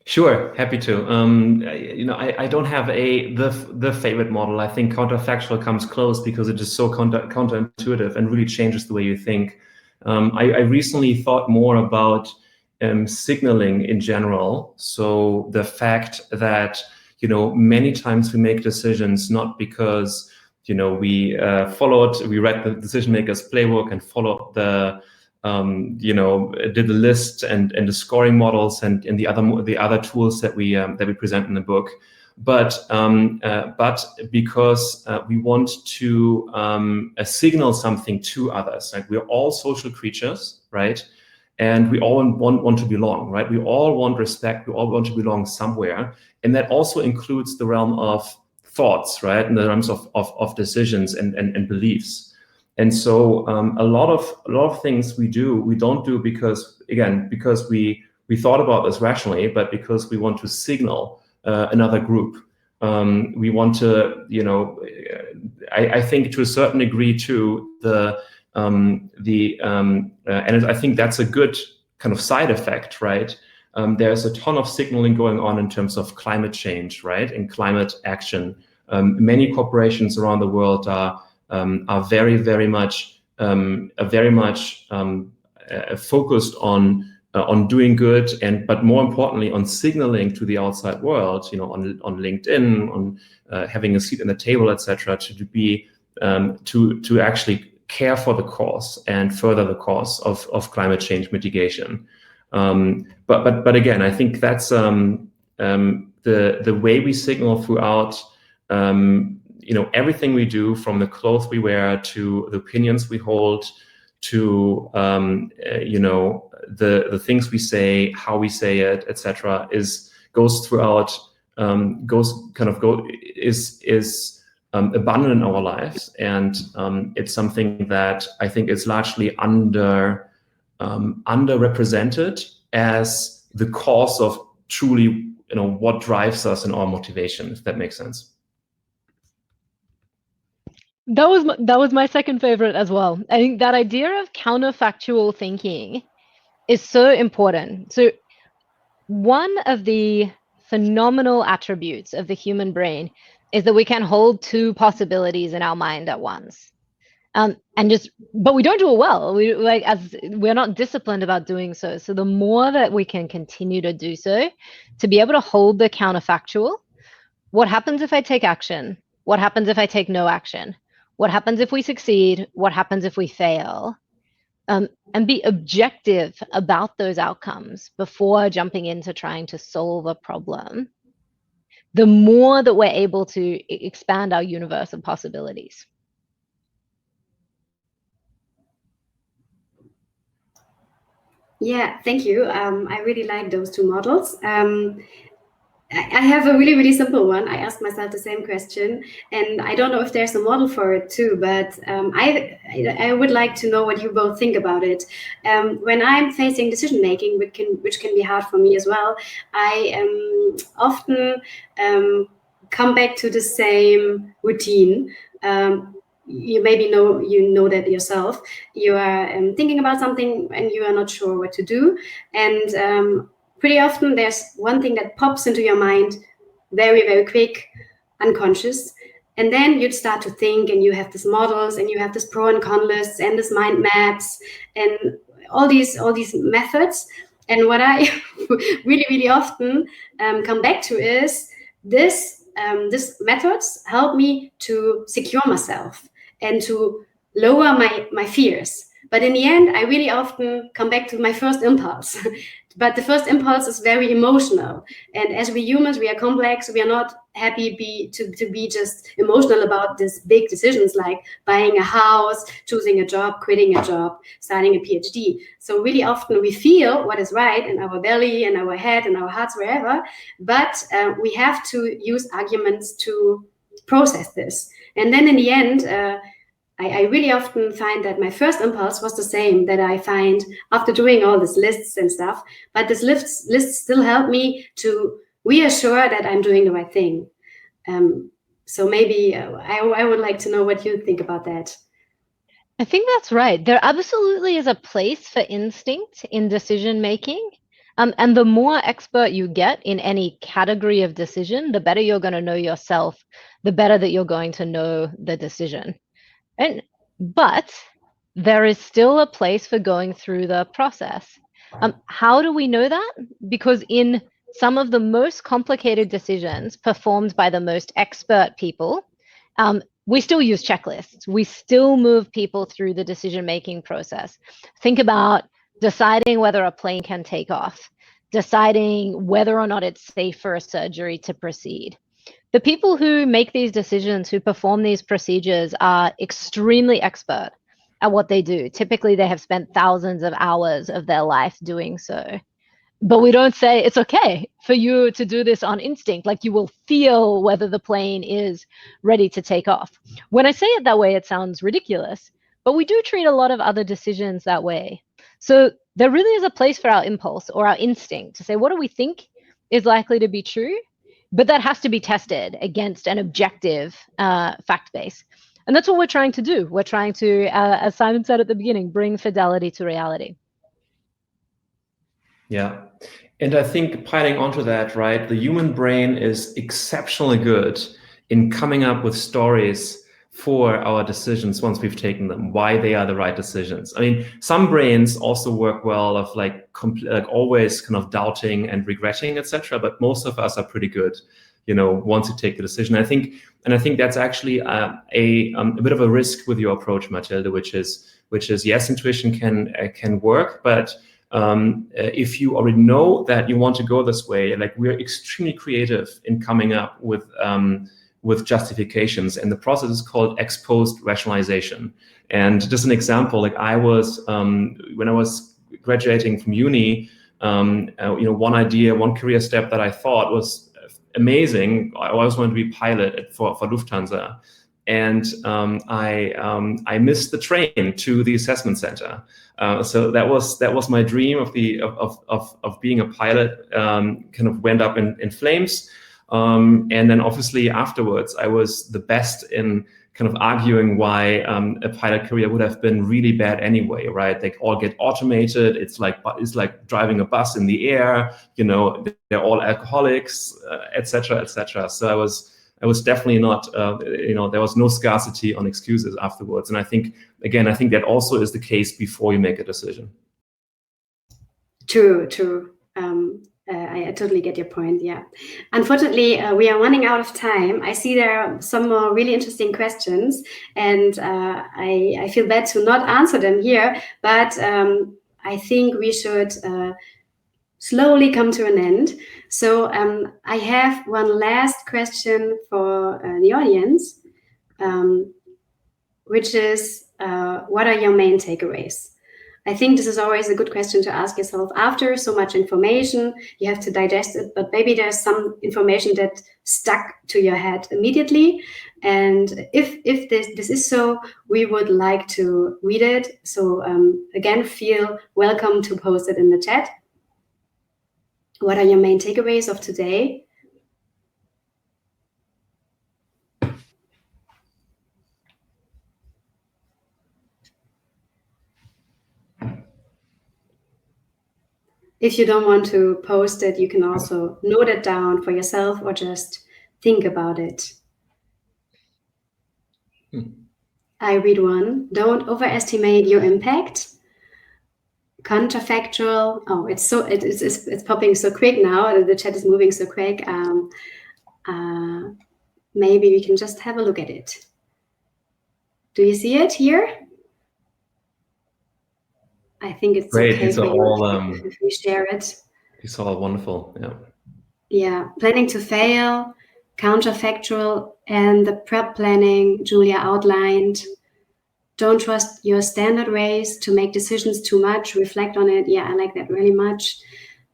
Sure, happy to. I don't have the favorite model. I think counterfactual comes close because it is so counterintuitive and really changes the way you think. I recently thought more about signaling in general. So the fact that many times we make decisions not because we read the Decision Maker's Playbook and followed the did the list and the scoring models and the other tools that we present in the book, but because we want to signal something to others. Like, we're all social creatures, right? And we all want to belong, right? We all want respect. We all want to belong somewhere, and that also includes the realm of thoughts, right? In the realms of decisions and beliefs. And so a lot of things we don't do because we thought about this rationally, but because we want to signal another group. We want to, I think to a certain degree too, and I think that's a good kind of side effect, right? There's a ton of signaling going on in terms of climate change, right, and climate action. Many corporations around the world are very, very much focused on doing good, but more importantly on signaling to the outside world, on LinkedIn, on having a seat at the table, etc., to be to actually care for the cause and further the cause of climate change mitigation. But again, I think that's the way we signal throughout. Everything we do, from the clothes we wear to the opinions we hold to the things we say, how we say it, etc., is abundant in our lives, and it's something that I think is largely underrepresented as the cause of truly what drives us and our motivation, if that makes sense. That was my second favorite as well. I think that idea of counterfactual thinking is so important. So one of the phenomenal attributes of the human brain is that we can hold two possibilities in our mind at once. But we don't do it well. We're not disciplined about doing so. So the more that we can continue to do so, to be able to hold the counterfactual, what happens if I take action? What happens if I take no action? What happens if we succeed? What happens if we fail? And be objective about those outcomes before jumping into trying to solve a problem. The more that we're able to expand our universe of possibilities. Yeah, thank you. I really like those two models. I have a really, really simple one. I asked myself the same question, and I don't know if there's a model for it too, but I would like to know what you both think about it. When I'm facing decision making, which can be hard for me as well, I often come back to the same routine. You maybe know that yourself. You are thinking about something and you are not sure what to do, and pretty often there's one thing that pops into your mind very, very quick, unconscious, And then you'd start to think, and you have these models, and you have this pro and con lists, and this mind maps, and all these methods. And what I really, really often come back to is this methods help me to secure myself and to lower my fears. But in the end, I really often come back to my first impulse. But the first impulse is very emotional. And as we humans, we are complex. We are not happy to be just emotional about these big decisions like buying a house, choosing a job, quitting a job, starting a PhD. So really often we feel what is right in our belly, in our head, in our hearts, wherever. But we have to use arguments to process this. And then in the end, I really often find that my first impulse was the same that I find after doing all these lists and stuff, but these lists still help me to reassure that I'm doing the right thing. So maybe I would like to know what you think about that. I think that's right. There absolutely is a place for instinct in decision making. And the more expert you get in any category of decision, the better you're going to know yourself, the better that you're going to know the decision. But there is still a place for going through the process. How do we know that? Because in some of the most complicated decisions performed by the most expert people, we still use checklists. We still move people through the decision-making process. Think about deciding whether a plane can take off, deciding whether or not it's safe for a surgery to proceed. The people who make these decisions, who perform these procedures, are extremely expert at what they do. Typically, they have spent thousands of hours of their life doing so. But we don't say it's okay for you to do this on instinct, like you will feel whether the plane is ready to take off. When I say it that way, it sounds ridiculous, but we do treat a lot of other decisions that way. So there really is a place for our impulse or our instinct to say, what do we think is likely to be true? But that has to be tested against an objective fact base. And that's what we're trying to do. We're trying to, as Simon said at the beginning, bring fidelity to reality. Yeah. And I think piling onto that, right, the human brain is exceptionally good in coming up with stories for our decisions once we've taken them, why they are the right decisions. I mean, some brains also work well of like always kind of doubting and regretting, etc. But most of us are pretty good, you know, once you take the decision. I think that's actually a bit of a risk with your approach, Mathilde, which is yes, intuition can work, but if you already know that you want to go this way, like we're extremely creative in coming up with justifications, and the process is called ex post rationalization. And just an example, like I was when I was graduating from uni, one idea, one career step that I thought was amazing. I always wanted to be pilot for Lufthansa, and I missed the train to the assessment center. So that was my dream of being a pilot. Kind of went up in flames. And then obviously afterwards, I was the best in kind of arguing why a pilot career would have been really bad anyway, right? They all get automated. It's like driving a bus in the air. You know, they're all alcoholics, etc., etc. So I was definitely not. There was no scarcity on excuses afterwards. And I think that also is the case before you make a decision. True. I totally get your point. Yeah. Unfortunately, we are running out of time. I see there are some more really interesting questions, and I feel bad to not answer them here. But I think we should slowly come to an end. So I have one last question for the audience, which is, what are your main takeaways? I think this is always a good question to ask yourself after so much information. You have to digest it, but maybe there's some information that stuck to your head immediately. And if this is so, we would like to read it. So again, feel welcome to post it in the chat. What are your main takeaways of today? If you don't want to post it, you can also note it down for yourself or just think about it. I read one. Don't overestimate your impact. Counterfactual. Oh, it's popping so quick now. The chat is moving so quick. Maybe we can just have a look at it. Do you see it here? I think it's great. Okay It's for all, you if we share it. It's all wonderful. Yeah. Yeah. Planning to fail, counterfactual, and the prep planning Julia outlined. Don't trust your standard ways to make decisions too much. Reflect on it. Yeah, I like that really much.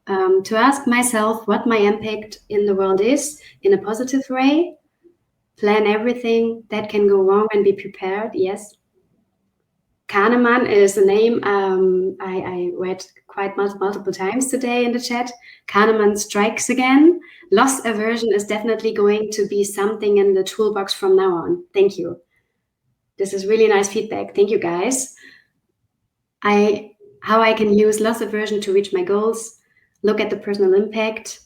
To ask myself what my impact in the world is in a positive way. Plan everything that can go wrong and be prepared. Yes. Kahneman is a name I read quite multiple times today in the chat. Kahneman strikes again. Loss aversion is definitely going to be something in the toolbox from now on. Thank you. This is really nice feedback. Thank you, guys. How I can use loss aversion to reach my goals. Look at the personal impact.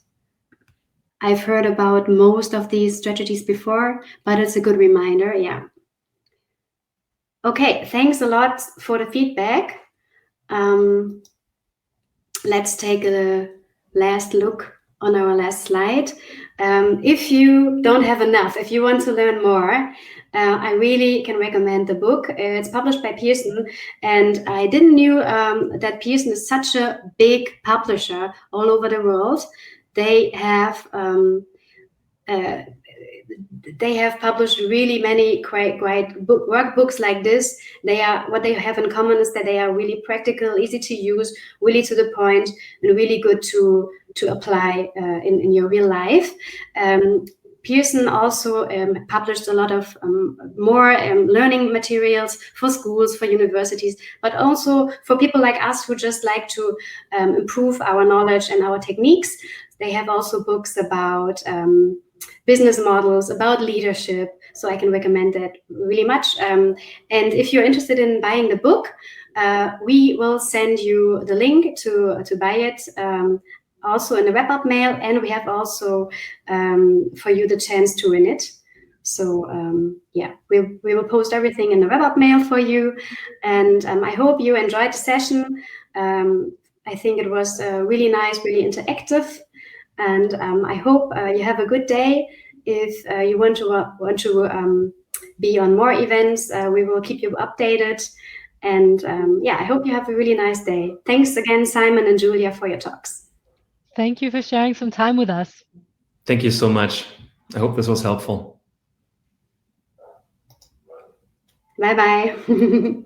I've heard about most of these strategies before, but it's a good reminder. Yeah. Okay, thanks a lot for the feedback. Let's take a last look on our last slide. If you don't have enough, if you want to learn more, I really can recommend the book. It's published by Pearson, and I didn't knew that Pearson is such a big publisher all over the world. They have published really many great workbooks like this. What they have in common is that they are really practical, easy to use, really to the point, and really good to apply in your real life. Pearson also published a lot of more learning materials for schools, for universities, but also for people like us who just like to improve our knowledge and our techniques. They have also books about business models, about leadership. So I can recommend that really much. And if you're interested in buying the book, we will send you the link to buy it also in the wrap-up mail. And we have also for you the chance to win it. So yeah, we will post everything in the wrap-up mail for you. And I hope you enjoyed the session. I think it was really nice, really interactive. And I hope you have a good day. If you want to be on more events, we will keep you updated. And yeah, I hope you have a really nice day. Thanks again, Simon and Julia, for your talks. Thank you for sharing some time with us. Thank you so much. I hope this was helpful. Bye-bye.